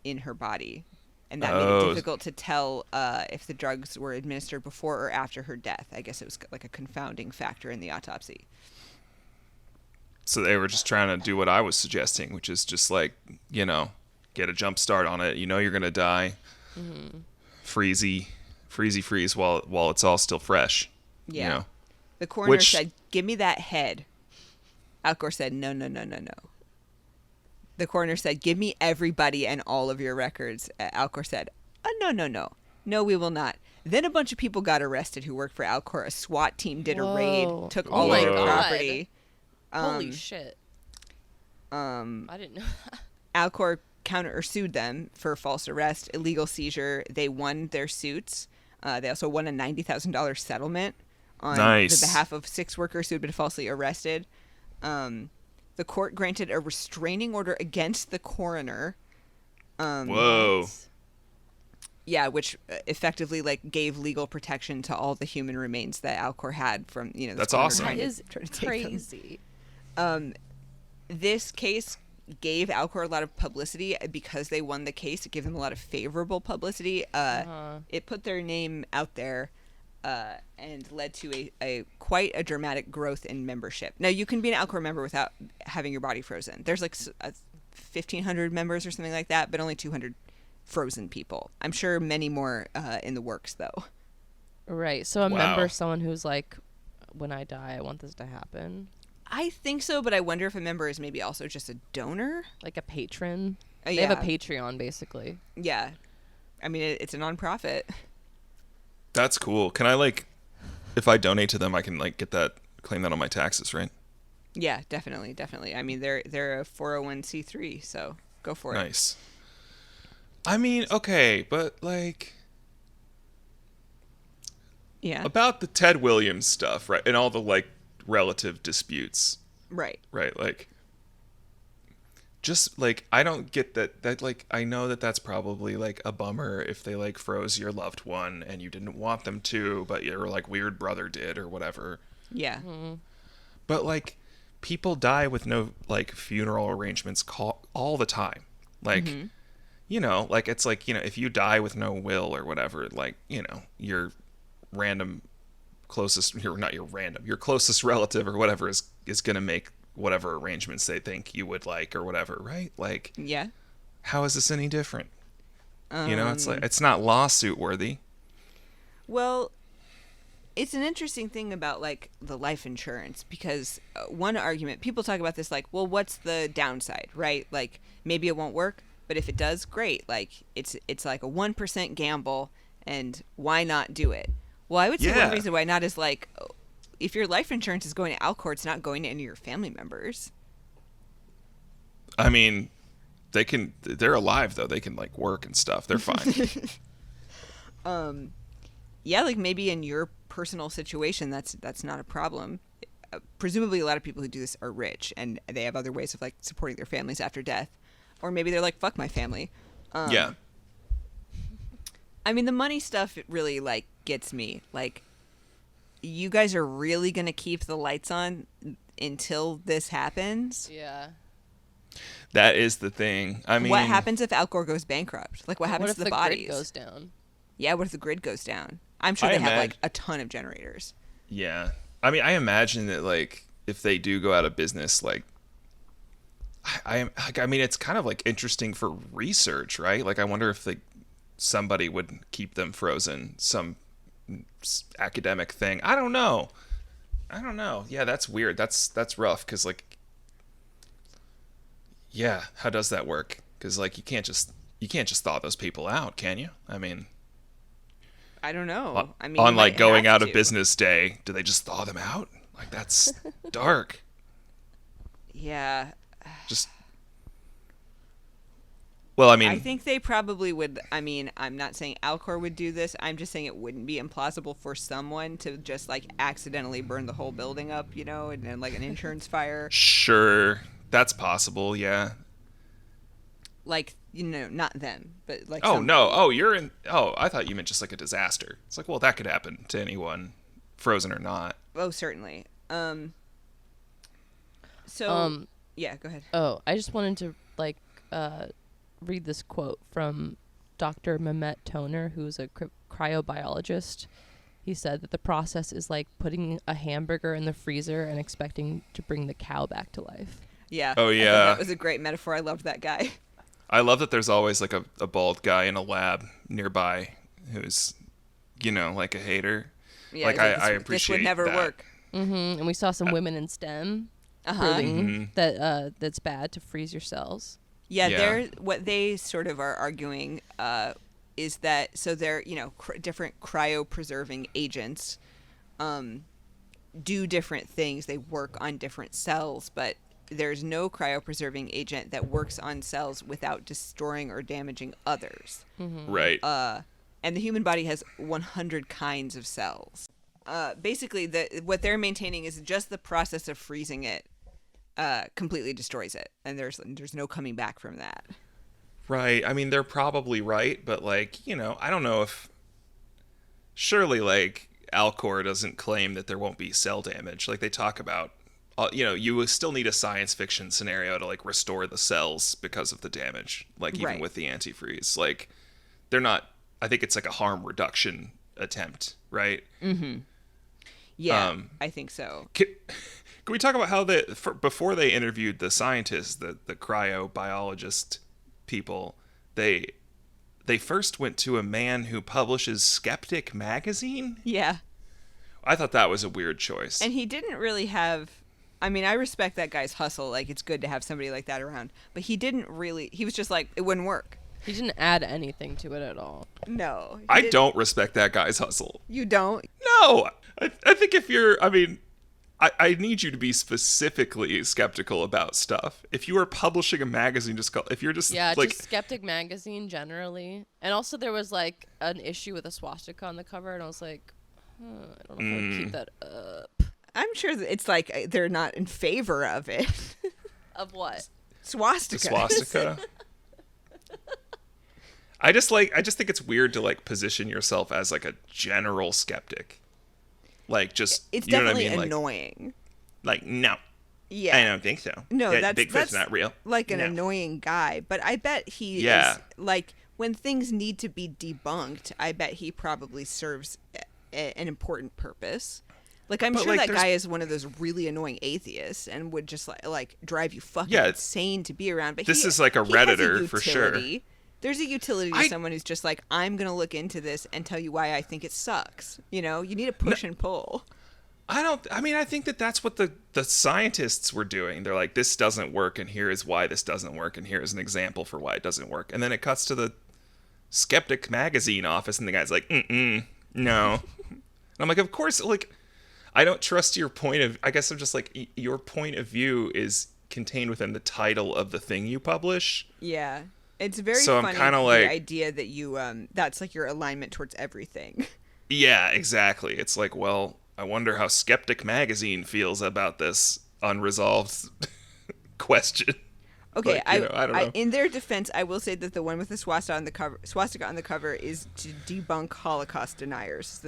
B: in her body, and that made it difficult to tell if the drugs were administered before or after her death. I guess it was like a confounding factor in the autopsy.
C: So they were just trying to do what I was suggesting, which is just like, get a jump start on it. You're going to die. Mm-hmm. Freeze while it's all still fresh.
B: Yeah. The coroner said, give me that head. Alcor said, no. The coroner said, give me everybody and all of your records. Alcor said, no. No, we will not. Then a bunch of people got arrested who worked for Alcor. A SWAT team did a raid, took all of their property.
A: Holy shit. I didn't know that.
B: Alcor sued them for false arrest, illegal seizure. They won their suits. They also won a $90,000 settlement on the behalf of 6 workers who had been falsely arrested. The court granted a restraining order against the coroner.
C: Whoa.
B: Yeah, which effectively gave legal protection to all the human remains that Alcor had from this.
C: That's awesome.
A: That is crazy.
B: This case gave Alcor a lot of publicity because they won the case. It gave them a lot of favorable publicity. It put their name out there and led to a quite a dramatic growth in membership. Now, you can be an Alcor member without having your body frozen. There's 1,500 members or something like that, but only 200 frozen people. I'm sure many more in the works, though.
A: Right. So a member, someone who's like, when I die, I want this to happen.
B: I think so, but I wonder if a member is maybe also just a donor,
A: like a patron. They
B: yeah.
A: have a Patreon, basically.
B: Yeah, I mean it's a nonprofit.
C: That's cool. Can I if I donate to them, I can claim that on my taxes, right?
B: Yeah, definitely. I mean they're a 401c3, so go for it.
C: Nice. I mean, okay, but
B: yeah,
C: about the Ted Williams stuff, right, and all the relative disputes,
B: right,
C: just I don't get that I know that's probably a bummer if they froze your loved one and you didn't want them to, but your weird brother did or whatever.
B: Yeah.
A: Mm-hmm.
C: But people die with no funeral arrangements all the time.
B: Mm-hmm.
C: It's if you die with no will or whatever, your random your closest relative or whatever is going to make whatever arrangements they think you would like or whatever, right?
B: Yeah.
C: How is this any different? It's not lawsuit worthy.
B: Well, it's an interesting thing about the life insurance because one argument, people talk about this well, what's the downside, right? Maybe it won't work, but if it does, great. It's a 1% gamble, and why not do it? Well, I would say
C: Yeah.
B: one reason why not is like, if your life insurance is going to Alcor, it's not going to any of your family members.
C: I mean, they're alive though. They can like work and stuff. They're fine.
B: Yeah, like maybe in your personal situation, that's not a problem. Presumably, a lot of people who do this are rich and they have other ways of like supporting their families after death, or maybe they're like, "Fuck my family."
C: Yeah.
B: I mean, the money stuff it really like gets me. Like, you guys are really gonna keep the lights on until this happens.
A: Yeah.
C: That is the thing. I mean,
B: What happens if Alcor goes bankrupt? Like, what happens
A: What
B: to
A: if
B: the bodies?
A: grid goes down?
B: Yeah, what if the grid goes down? I'm sure
C: I
B: they have like
C: imagine-
B: a ton of generators.
C: Yeah. I mean, I imagine that like if they do go out of business, like I mean, it's kind of like interesting for research, right? Like, I wonder if like somebody would keep them frozen, some academic thing. I don't know. Yeah, that's weird. That's rough because like, yeah, how does that work? Because like you can't just thaw those people out, can you? I mean,
B: I don't know. I mean,
C: on
B: you
C: like
B: might
C: going
B: have
C: out of
B: to.
C: business day, do they just thaw them out? Like that's dark.
B: Yeah.
C: Just well, I mean,
B: I think they probably would. I mean, I'm not saying Alcor would do this. I'm just saying it wouldn't be implausible for someone to just like accidentally burn the whole building up, you know, and then like an insurance fire.
C: sure, that's possible. Yeah.
B: Like, you know, not them, but like.
C: Oh
B: somebody.
C: no. Oh, you're in. Oh, I thought you meant just like a disaster. It's like, well, that could happen to anyone, frozen or not.
B: Oh, certainly. So. Yeah, go ahead.
A: Oh, I just wanted to like read this quote from Dr. Mehmet Toner, who's a cryobiologist. He said that the process is like putting a hamburger in the freezer and expecting to bring the cow back to life.
B: Yeah.
C: Oh,
B: I thought
C: yeah.
B: that was a great metaphor. I loved that guy.
C: I love that there's always like a bald guy in a lab nearby who's, you know, like a hater.
B: Yeah,
C: Like,
B: he's
C: I
B: this
C: appreciate
B: would never
C: that.
B: work.
A: And we saw some women in STEM
B: Uh-huh.
A: proving that that's bad to freeze your cells.
B: Yeah,
C: Yeah.
B: they're what they sort of are arguing is that so they're different cryopreserving agents do different things. They work on different cells, but there's no cryopreserving agent that works on cells without destroying or damaging others.
C: Right.
B: And the human body has 100 kinds of cells. Basically, what they're maintaining is just the process of freezing it completely destroys it, and there's no coming back from that.
C: Right. I mean, they're probably right, but like, you know, I don't know if surely like Alcor doesn't claim that there won't be cell damage. Like they talk about, you know, you still need a science fiction scenario to like restore the cells because of the damage. Like even
B: Right.
C: with the antifreeze, like they're not. I think it's like a harm reduction attempt, right?
B: Yeah, I think so.
C: Can we talk about how before they interviewed the scientists, the cryobiologist people, they first went to a man who publishes Skeptic magazine?
B: Yeah.
C: I thought that was a weird choice.
B: And he didn't really have. I mean, I respect that guy's hustle. Like, it's good to have somebody like that around. But he didn't really. He was just like, it wouldn't work.
A: He didn't add anything to it at all.
B: No. he
C: I
B: didn't-
C: don't respect that guy's hustle.
B: You don't?
C: No, I think if you're, I mean, I need you to be specifically skeptical about stuff. If you are publishing a magazine, if you're just
A: Yeah,
C: like,
A: just Skeptic magazine generally. And also there was like an issue with a swastika on the cover, and I was like, I don't know if I would keep that up.
B: I'm sure that it's like they're not in favor of it.
A: Of what?
C: the
B: Swastika.
C: swastika. I just think it's weird to like position yourself as like a general skeptic. Like just
B: It's
C: you know what I
B: definitely
C: mean?
B: annoying.
C: Like no,
B: Yeah.
C: I don't think so.
B: No,
C: That
B: that's
C: Bigfoot's not real.
B: Like an
C: No.
B: annoying guy, but I bet he
C: Yeah.
B: is like when things need to be debunked. I bet he probably serves an important purpose. Like I'm
C: But,
B: sure
C: like,
B: that
C: there's-
B: guy is one of those really annoying atheists and would just like drive you fucking
C: Yeah,
B: insane to be around. But
C: this
B: he-
C: is like a
B: he has
C: Redditor for sure.
B: utility. There's a utility to someone who's just like, I'm gonna look into this and tell you why I think it sucks. You know, you need a push and pull.
C: I think that's what the scientists were doing. They're like, this doesn't work, and here is why this doesn't work, and here is an example for why it doesn't work. And then it cuts to the Skeptic magazine office, and the guy's like, no. I'm like, of course, like, I don't trust your point of. I guess I'm just like, your point of view is contained within the title of the thing you publish.
B: Yeah. It's very
C: So I'm
B: funny,
C: kinda
B: the
C: like-
B: idea that you, that's like your alignment towards everything.
C: Yeah, exactly. It's like, well, I wonder how Skeptic Magazine feels about this unresolved question.
B: Okay,
C: Like, I don't know.
B: in their defense, I will say that the one with the swastika on the cover is to debunk Holocaust deniers.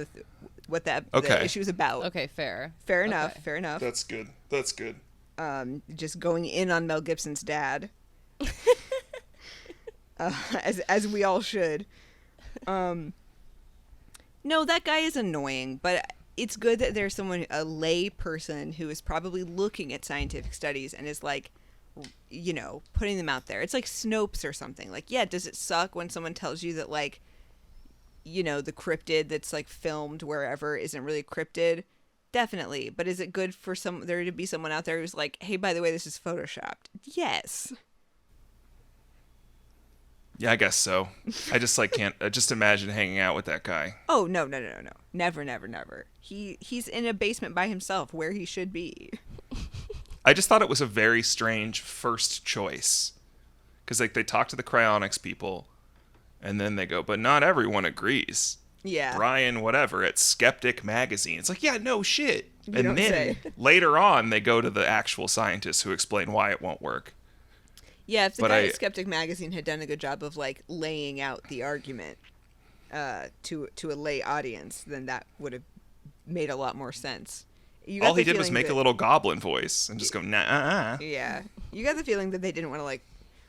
B: What the
C: Okay.
B: issue is about.
A: Okay, fair.
B: Fair enough.
A: Okay.
B: Fair enough.
C: That's good. That's good.
B: Just going in on Mel Gibson's dad, as we all should. No, that guy is annoying, but it's good that there's a lay person who is probably looking at scientific studies and is like, you know, putting them out there. It's like Snopes or something. Like, yeah, does it suck when someone tells you that, like, you know, the cryptid that's like filmed wherever isn't really cryptid? Definitely. But is it good for there to be someone out there who's like, hey, by the way, this is photoshopped? Yes.
C: Yeah, I guess so. I just like can't just imagine hanging out with that guy.
B: Oh, no. Never. He's in a basement by himself where he should be.
C: I just thought it was a very strange first choice. Because, like, they talk to the cryonics people, and then they go, but not everyone agrees.
B: Yeah.
C: Brian, whatever, at Skeptic Magazine. It's like, yeah, no shit.
B: You
C: And
B: don't
C: then
B: say.
C: later on, they go to the actual scientists who explain why it won't work.
B: Yeah, if the
C: But
B: guy at Skeptic Magazine had done a good job of, like, laying out the argument to a lay audience, then that would have made a lot more sense.
C: All he did was make a little goblin voice and just go, nah.
B: Yeah. You got the feeling that they didn't want to, like,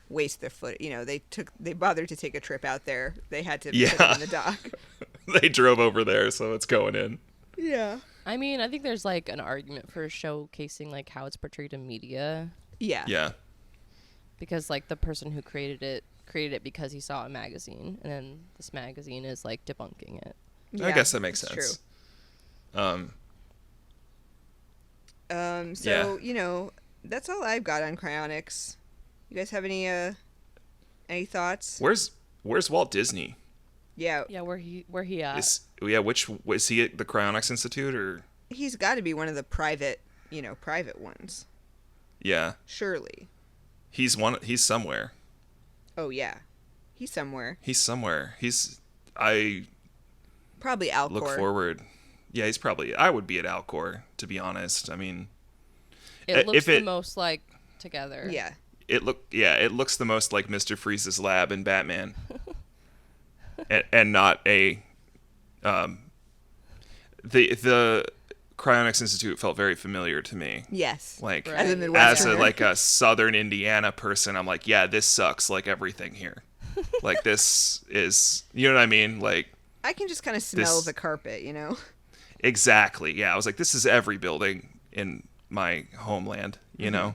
B: waste their foot. You know, they bothered to take a trip out there. They had to put it
C: Yeah.
B: in the dock.
C: They drove over there, so it's going in.
B: Yeah.
A: I mean, I think there's like an argument for showcasing like how it's portrayed in media,
B: Yeah.
C: Yeah.
A: because like the person who created it because he saw a magazine, and then this magazine is like debunking it.
C: I guess that makes
B: it's
C: sense.
B: True. So,
C: Yeah.
B: you know, that's all I've got on cryonics. You guys have any thoughts?
C: Where's Walt Disney?
B: Yeah.
A: Yeah, where he at?
C: Which was he at the Cryonics Institute or?
B: He's got to be one of the private ones.
C: Yeah,
B: Surely.
C: he's somewhere.
B: Oh, yeah. He's somewhere.
C: I
B: Probably Alcor.
C: look forward. Yeah, I would be at Alcor, to be honest. I mean,
A: It looks
C: if it-
A: the most like together.
B: Yeah.
C: it looks the most like Mr. Freeze's lab in Batman. and not a the Cryonics Institute felt very familiar to me.
B: Yes.
C: Like
A: Right.
B: As a Midwesterner.
C: as a southern Indiana person, I'm like, yeah, this sucks like everything here. Like this is, you know what I mean? Like
B: I can just kind of smell
C: this-
B: the carpet, you know?
C: exactly. Yeah, I was like, this is every building in my homeland, you know?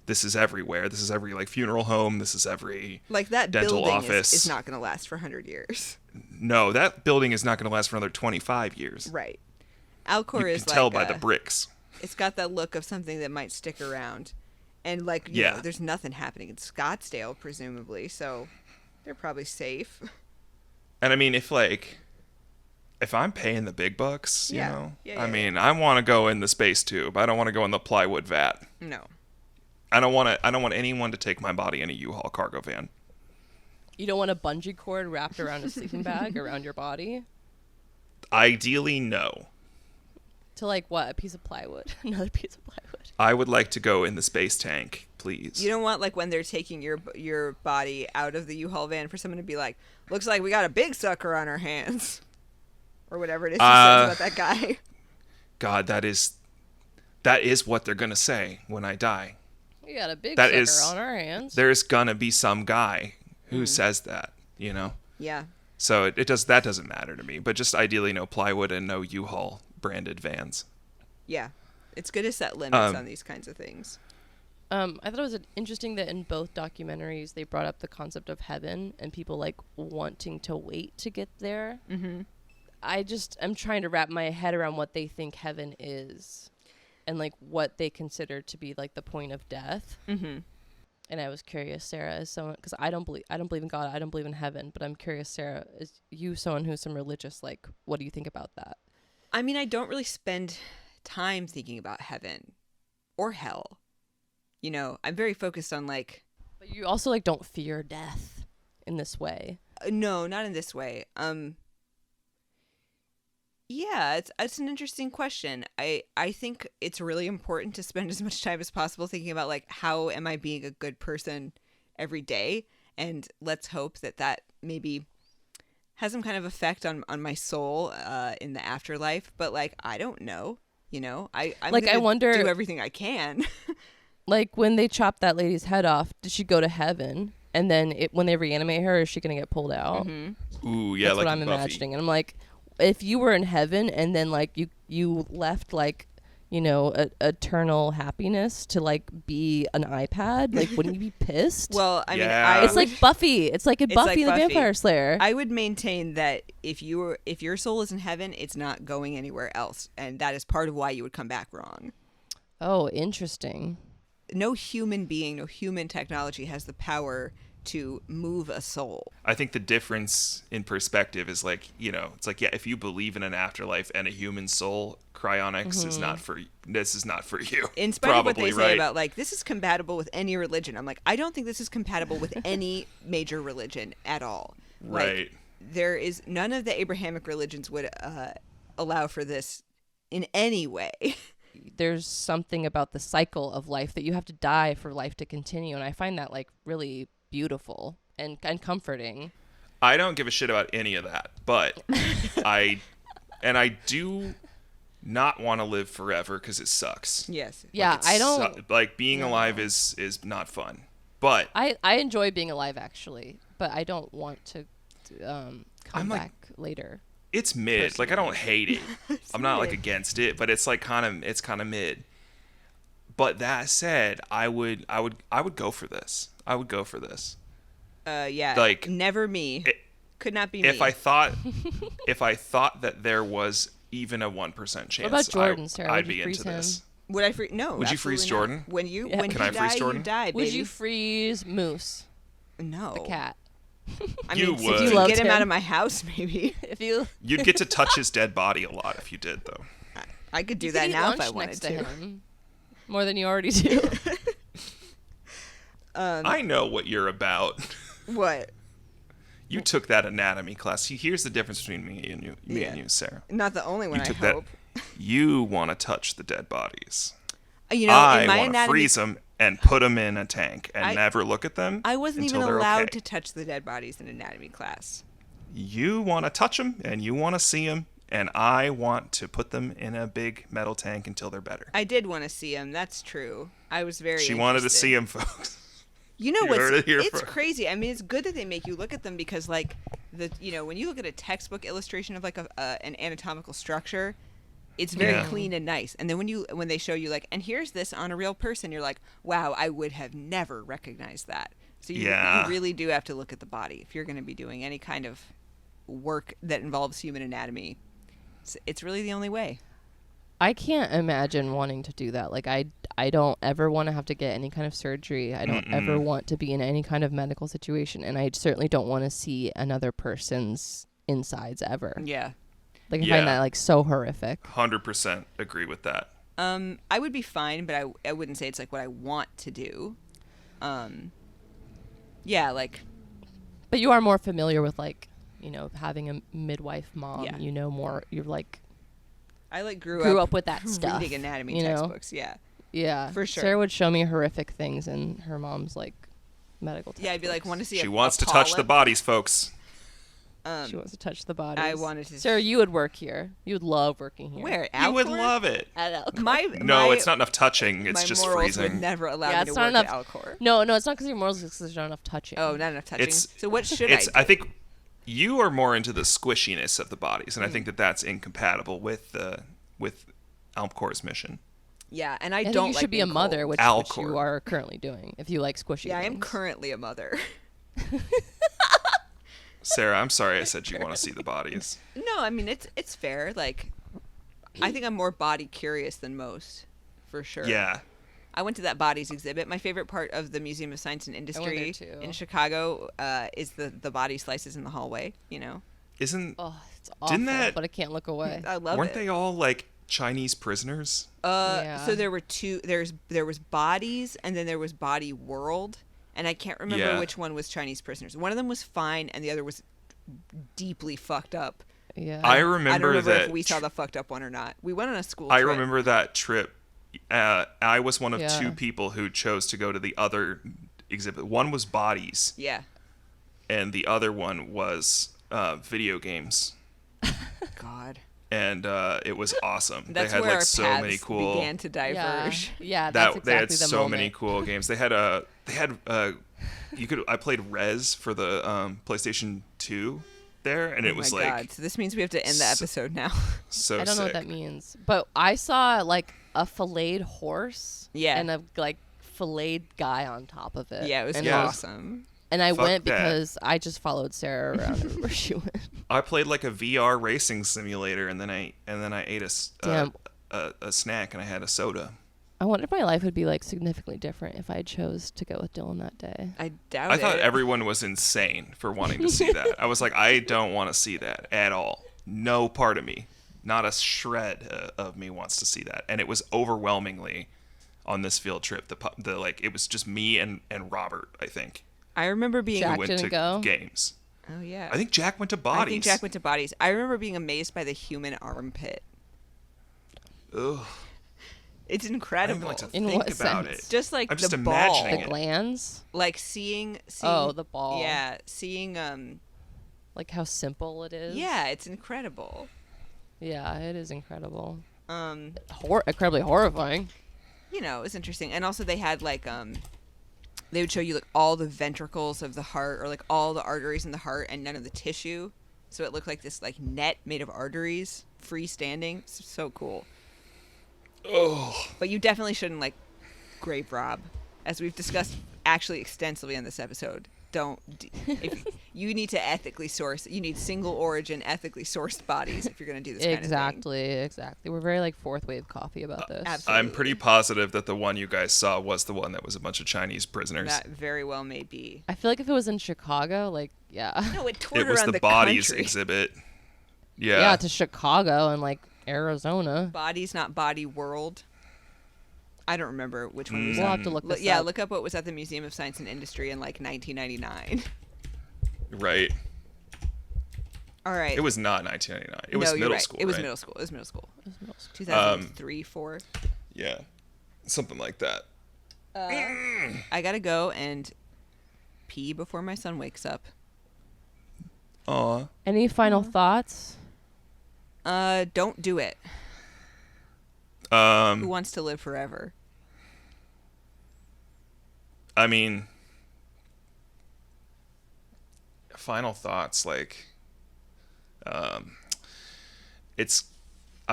C: This is everywhere. This is every like funeral home. This is every
B: Like that
C: dental
B: building
C: office.
B: is not going to last for 100 years.
C: No, that building is not going to last for another 25 years.
B: Right. Alcor
C: You
B: is
C: can tell
B: like
C: by the bricks.
B: it's got that look of something that might stick around. And like, you
C: Yeah.
B: know, there's nothing happening in Scottsdale presumably, so they're probably safe.
C: And I mean, if I'm paying the big bucks, you
B: Yeah.
C: know,
B: Yeah,
C: I
B: yeah,
C: mean, I want to go in the space tube. I don't want to go in the plywood vat.
B: No.
C: I don't want anyone to take my body in a U-Haul cargo van.
A: You don't want a bungee cord wrapped around a sleeping bag around your body
C: Ideally, no.
A: to like what? A piece of plywood, another piece of plywood.
C: I would like to go in the space tank, please.
B: You don't want like when they're taking your body out of the U-Haul van for someone to be like, "Looks like we got a big sucker on our hands." Or whatever it is he says about that guy.
C: God, that is what they're gonna say when I die.
A: We got a big
C: That
A: sucker
C: is-
A: on our hands.
C: There's gonna be some guy who says that, you know.
B: Yeah.
C: So that doesn't matter to me. But just ideally, no plywood and no U-Haul branded vans.
B: Yeah. It's good to set limits on these kinds of things.
A: I thought it was interesting that in both documentaries they brought up the concept of heaven and people like wanting to wait to get there.
B: Mm-hmm.
A: I'm trying to wrap my head around what they think heaven is, and like what they consider to be like the point of death.
B: Mm-hmm.
A: And I was curious, Sarah, as someone, because I don't believe in God, I don't believe in heaven, but I'm curious, Sarah, is you someone who's some religious, like, what do you think about that?
B: I mean, I don't really spend time thinking about heaven or hell. You know, I'm very focused on like.
A: But you also like don't fear death in this way.
B: No, not in this way. Yeah, it's an interesting question. I think it's really important to spend as much time as possible thinking about like how am I being a good person every day, and let's hope that maybe has some kind of effect on my soul in the afterlife. But like I don't know, you know. I'm
A: Like, I
B: gonna
A: wonder-
B: do everything I can.
A: Like when they chopped that lady's head off, did she go to heaven? And then when they reanimate her, is she gonna get pulled out?
C: Ooh, yeah,
A: That's
C: like
A: what I'm
C: Buffy.
A: imagining. And I'm like, if you were in heaven and then like you left like, you know, eternal happiness to like be an iPad, like wouldn't you be pissed?
B: Well, I mean,
C: Yeah.
A: it's like Buffy. It's like in
B: It's like
A: Buffy the
B: Buffy.
A: Vampire Slayer.
B: I would maintain that if your soul is in heaven, it's not going anywhere else, and that is part of why you would come back wrong.
A: Oh, interesting.
B: No human being, no human technology has the power to move a soul.
C: I think the difference in perspective is like, you know, it's like, yeah, if you believe in an afterlife and a human soul, cryonics is not for this is not for you.
B: In spite of what they
C: Probably
B: say
C: right.
B: about like this is compatible with any religion, I'm like, I don't think this is compatible with any major religion at all.
C: Right.
B: Like, there is none of the Abrahamic religions would allow for this in any way.
A: There's something about the cycle of life that you have to die for life to continue, and I find that like really beautiful and comforting.
C: I don't give a shit about any of that, but I do not want to live forever because it sucks.
B: Yes.
A: Yeah,
C: Like,
A: I don't.
C: like being alive is not fun. But
A: I enjoy being alive actually, but I don't want to come
C: I'm like-
A: back later.
C: it's mid. Like I don't hate it. I'm not like against it, but it's like kind of mid. But that said, I would go for this. I would go for this.
B: Yeah.
C: Like,
B: never me. Could not be me.
C: If I thought that there was even a 1% chance,
A: about Jordan, Sarah?
C: I'd
A: Would you
C: be
A: freeze
C: into this.
B: Would I freeze? No.
C: Would you freeze
B: absolutely not.
C: Jordan?
B: When you
A: Yeah.
B: when
C: Can
B: you
C: I
B: die,
C: freeze Jordan?
B: you die,
A: Would
B: baby.
A: you freeze Moose,
B: No.
A: the cat?
B: I
C: You
B: mean,
C: would.
B: if
C: You
B: you
A: loved
B: get him out
A: him.
B: of my house, maybe
A: If you
C: You'd get to touch his dead body a lot if you did, though.
B: I could do
A: you
B: that
A: could eat
B: now if
A: lunch
B: I wanted
A: next
B: to.
A: him, more than you already do.
C: I know what you're about.
B: What?
C: You took that anatomy class. See, here's the difference between me and you,
B: Yeah.
C: Sarah.
B: Not the only one.
C: You
B: I
C: took
B: hope.
C: that. You want to touch the dead bodies.
B: You know,
C: I
B: in my
C: want to
B: anatomy,
C: freeze them and put them in a tank and
B: I-
C: never look at them.
B: I wasn't
C: until
B: even
C: they're
B: allowed
C: okay.
B: to touch the dead bodies in anatomy class.
C: You want to touch them and you want to see them, and I want to put them in a big metal tank until they're better.
B: I did want to see him. That's true. I was very.
C: She wanted to
B: interested.
C: see them, folks.
B: You know
C: You
B: what's?
C: heard it here
B: It's
C: first.
B: crazy. I mean, it's good that they make you look at them because, like, when you look at a textbook illustration of like an anatomical structure, it's very
C: Yeah.
B: clean and nice. And then when they show you like, and here's this on a real person, you're like, wow, I would have never recognized that. So you really do have to look at the body if you're going to be doing any kind of work that involves human anatomy. It's really the only way.
A: I can't imagine wanting to do that. Like I don't ever want to have to get any kind of surgery. I don't ever want to be in any kind of medical situation, and I certainly don't want to see another person's insides ever.
B: Yeah.
A: Like I
C: Yeah.
A: find that like so horrific.
C: 100% agree with that.
B: I would be fine, but I wouldn't say it's like what I want to do. Yeah, like
A: But you are more familiar with like, you know, having a midwife mom.
B: Yeah.
A: You know more. You're like
B: I like grew
A: grew
B: up
A: up with that stuff.
B: reading anatomy
A: you know?
B: textbooks. Yeah,
A: Yeah,
B: For sure.
A: Sarah would show me horrific things in her mom's like medical.
B: yeah. I'd be like,
A: textbooks.
B: want to see.
C: She
B: a
C: wants to
B: polyp?
C: touch the bodies, folks.
A: She wants to touch the bodies.
B: I wanted to.
A: Sarah, you would work here. You would love working here.
B: Where
C: You would
B: Alcor?
C: love it.
A: At Alcor.
C: No, it's not enough touching. It's
B: my
C: just
B: morals
C: freezing.
B: would never allow
A: Yeah,
B: me
A: it's
B: to
A: not
B: work
A: enough.
B: at Alcor.
A: No, it's not because your morals. It's because there's not enough touching.
B: Oh, not enough touching.
C: It's-
B: So what should
C: It's.
B: I do?
C: I think you are more into the squishiness of the bodies, and I think that that's incompatible with Alcor's mission.
B: Yeah, and I
A: I think
B: don't
A: you
B: like
A: should be a
B: being
A: mother,
B: cold.
A: which
C: Alcor.
A: you are currently doing. If you like squishy.
B: Yeah, I am
A: things.
B: currently a mother.
C: Sarah, I'm sorry I said you want to see the bodies.
B: No, I mean it's fair. Like, I think I'm more body curious than most, for sure.
C: Yeah.
B: I went to that bodies exhibit. My favorite part of the Museum of Science and Industry
A: there, too.
B: in Chicago is the body slices in the hallway. You know.
C: isn't
A: Oh, it's awful,
C: that-
A: but I can't look away.
B: I love
C: weren't
B: it.
C: they all like Chinese prisoners?
A: Yeah.
B: So there were two. There was Bodies, and then there was Body World, and I can't remember
C: Yeah.
B: which one was Chinese prisoners. One of them was fine, and the other was deeply fucked up.
A: Yeah.
C: I
B: I don't
C: remember
B: remember
C: that.
B: if we saw the fucked up one or not. We went on a school
C: I
B: trip.
C: remember that trip. I was one of
A: Yeah.
C: 2 people who chose to go to the other exhibit. One was Bodies,
B: Yeah.
C: and the other one was video games.
B: God.
C: And it was awesome.
B: That's
C: they had
B: where
C: like
B: our
C: so
B: paths
C: many cool.
B: began to diverge.
A: Yeah,
C: That
A: that's exactly
C: they had
A: the
C: so
A: moment.
C: many cool games. They had I played Rez for the PlayStation 2 there, and it was
B: Oh my God. So this means we have to end the episode now.
C: so
A: I don't know
C: sick.
A: what that means, but I saw like a filleted horse.
B: Yeah.
A: And a like filleted guy on top of it.
B: Yeah, it was
A: and
B: awesome.
A: And I
C: Fuck
A: went
C: that.
A: because I just followed Sarah around everywhere she went.
C: I played like a VR racing simulator, and then I ate
A: Damn.
C: a snack, and I had a soda.
A: I wonder if my life would be like significantly different if I chose to go with Dylan that day.
B: I doubt
C: I
B: it.
C: thought everyone was insane for wanting to see that. I was like, I don't want to see that at all. No part of me, not a shred of me wants to see that. And it was overwhelmingly on this field trip. The like it was just me and Robert, I think,
B: I remember being.
A: Jack
C: who went
A: didn't
C: to
A: go?
C: games.
B: Oh yeah.
C: I think Jack went to
B: I
C: Bodies.
B: think Jack went to Bodies. I remember being amazed by the human armpit.
C: Ugh,
B: It's
C: I don't
B: incredible.
C: even like to
A: In
C: think
A: what
C: about
A: sense?
C: it.
B: Just like
C: I'm just
B: the
C: imagining
B: ball.
A: The
C: it.
A: glands?
B: Like seeing.
A: Oh, the ball.
B: Yeah, seeing.
A: Like how simple it is.
B: Yeah, it's incredible.
A: Yeah, it is incredible.
B: Um,
A: Incredibly horrifying.
B: you know, it was interesting, and also they had like they would show you like all the ventricles of the heart, or like all the arteries in the heart, and none of the tissue. So it looked like this like net made of arteries, freestanding. So cool.
C: Oh,
B: But you definitely shouldn't like grave rob, as we've discussed actually extensively on this episode. If you need to ethically source, you need single origin, ethically sourced bodies if you're going to do this kind of thing.
A: Exactly. We're very like fourth wave coffee about this.
B: absolutely.
C: I'm pretty positive that the one you guys saw was the one that was a bunch of Chinese prisoners.
B: That very well may be.
A: I feel like if it was in Chicago, like yeah.
B: No, it toured
C: It was
B: around
C: the Bodies
B: country.
C: exhibit.
A: Yeah,
C: Yeah.
A: to Chicago and like Arizona.
B: Bodies, not Body World. I don't remember which one was
A: We'll
B: that.
A: have to look this
B: Yeah,
A: up.
B: look up what was at the Museum of Science and Industry in like 1999.
C: Right.
B: All right.
C: It was not 1999. It was
B: No, you're
C: middle
B: right.
C: school.
B: It was
C: right?
B: middle school. It was middle school.
A: It was middle school.
B: 2003, 4.
C: Yeah. Something like that.
B: I gotta go and pee before my son wakes up.
C: Aw.
A: Any final thoughts?
B: Don't do it. Who wants to live forever?
C: I mean, final thoughts, like, I'm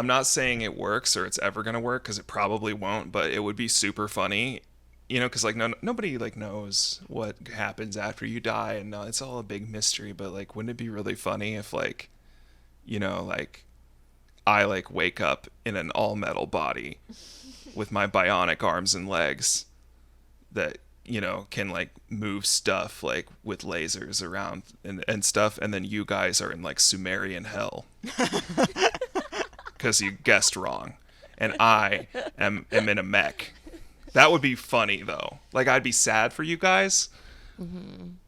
C: not saying it works or it's ever going to work, because it probably won't, but it would be super funny, you know, because, like, nobody, like, knows what happens after you die, and it's all a big mystery, but, like, wouldn't it be really funny if, like, you know, like, I, like, wake up in an all-metal body with my bionic arms and legs that, you know, can like move stuff like with lasers around and stuff, and then you guys are in like Sumerian hell because you guessed wrong, and I am in a mech. That would be funny though. Like, I'd be sad for you guys.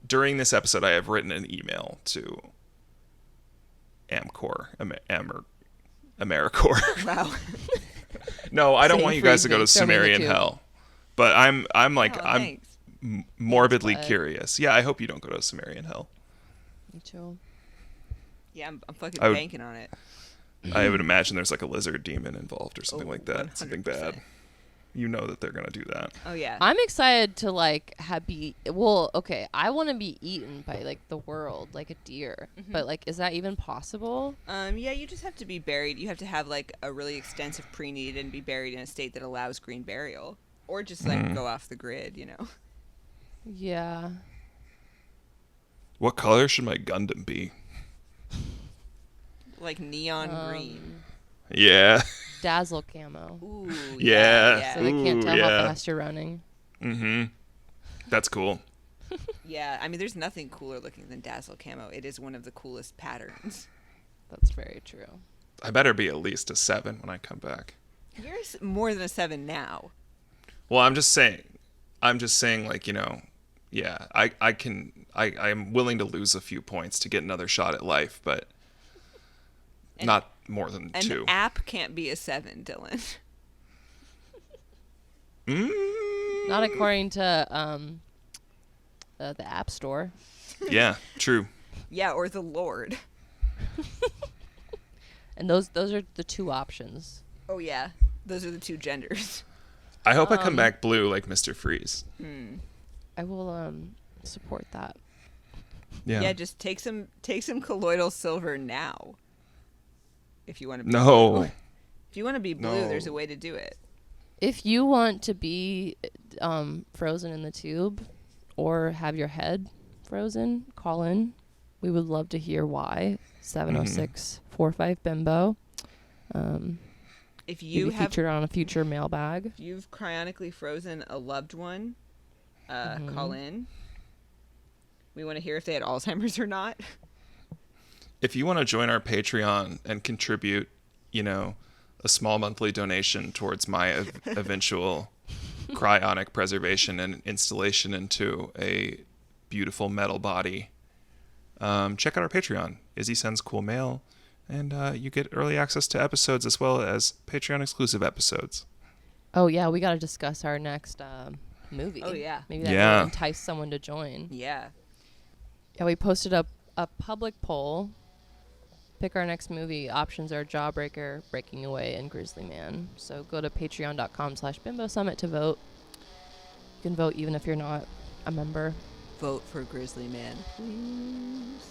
C: During this episode, I have written an email to AmeriCorps.
B: Wow.
C: No, I don't
A: Same
C: want you guys to go to
A: freezing. Throw me in the
C: Sumerian
A: tube.
C: hell. But I'm like
B: Oh,
C: I'm
B: thanks.
C: morbidly
A: Thanks, bud.
C: curious. Yeah, I hope you don't go to Sumerian hell.
A: Me too.
B: Yeah, I'm fucking
C: I would-
B: banking on it.
C: I would imagine there's like a lizard demon involved or something
B: Oh,
C: like that. Something
B: 100%.
C: bad. You know that they're gonna do that.
B: Oh yeah.
A: I'm excited to like okay, I want to be eaten by like the world, like a deer. But like, is that even possible?
B: Yeah, you just have to be buried. You have to have like a really extensive pre-need and be buried in a state that allows green burial, or just like go off the grid. You know.
A: Yeah.
C: What color should my Gundam be?
B: Like neon green.
C: Yeah.
A: Dazzle camo.
B: Ooh.
C: Yeah.
A: So they can't
C: Ooh,
A: tell
C: yeah.
A: how fast you're running.
C: Mm-hmm. That's cool.
B: Yeah, I mean, there's nothing cooler looking than Dazzle Camo. It is one of the coolest patterns.
A: That's very true.
C: I better be at least a 7 when I come back.
B: You're more than a 7 now.
C: Well, I'm just saying, like, yeah, I'm willing to lose a few points to get another shot at life, but not more than 2.
B: An app can't be a 7, Dylan.
A: Not according to the App Store.
C: Yeah, true.
B: Yeah, or the Lord.
A: And those are the 2 options.
B: Oh, yeah. Those are the 2 genders.
C: I hope I come back blue like Mr. Freeze.
A: I will support that.
B: Yeah, just take some colloidal silver now. If you want to be
C: No.
B: blue. If you want to be blue,
C: No.
B: there's a way to do it.
A: If you want to be frozen in the tube or have your head frozen, call in. We would love to hear why. 706-45-BIMBO.
B: If you have
A: featured on a future mailbag.
B: If you've cryonically frozen a loved one, call in. We want to hear if they had Alzheimer's or not.
C: If you want to join our Patreon and contribute, a small monthly donation towards my eventual cryonic preservation and installation into a beautiful metal body, check out our Patreon. Izzy sends cool mail, and you get early access to episodes as well as Patreon exclusive episodes.
A: Oh, yeah, we got to discuss our next movie.
B: Oh, yeah.
A: Maybe that will entice someone to join.
B: Yeah.
A: Yeah, we posted a public poll. Pick our next movie. Options are Jawbreaker, Breaking Away, and Grizzly Man. So go to patreon.com/Bimbo Summit to vote. You can vote even if you're not a member.
B: Vote for Grizzly Man, please.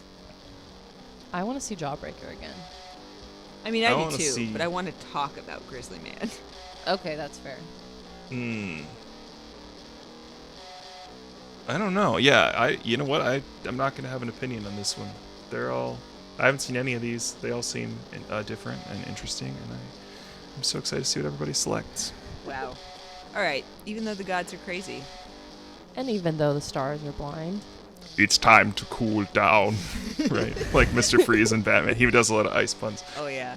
A: I want to see Jawbreaker again.
B: I mean, I do too, but I want to talk about Grizzly Man.
A: Okay, that's fair.
C: I don't know. Yeah, you know what? I'm not going to have an opinion on this one. I haven't seen any of these. They all seem different and interesting, and I'm so excited to see what everybody selects.
B: Wow. All right. Even though the gods are crazy.
A: And even though the stars are blind.
C: It's time to cool down. Right? Like Mr. Freeze and Batman. He does a lot of ice puns.
B: Oh, yeah.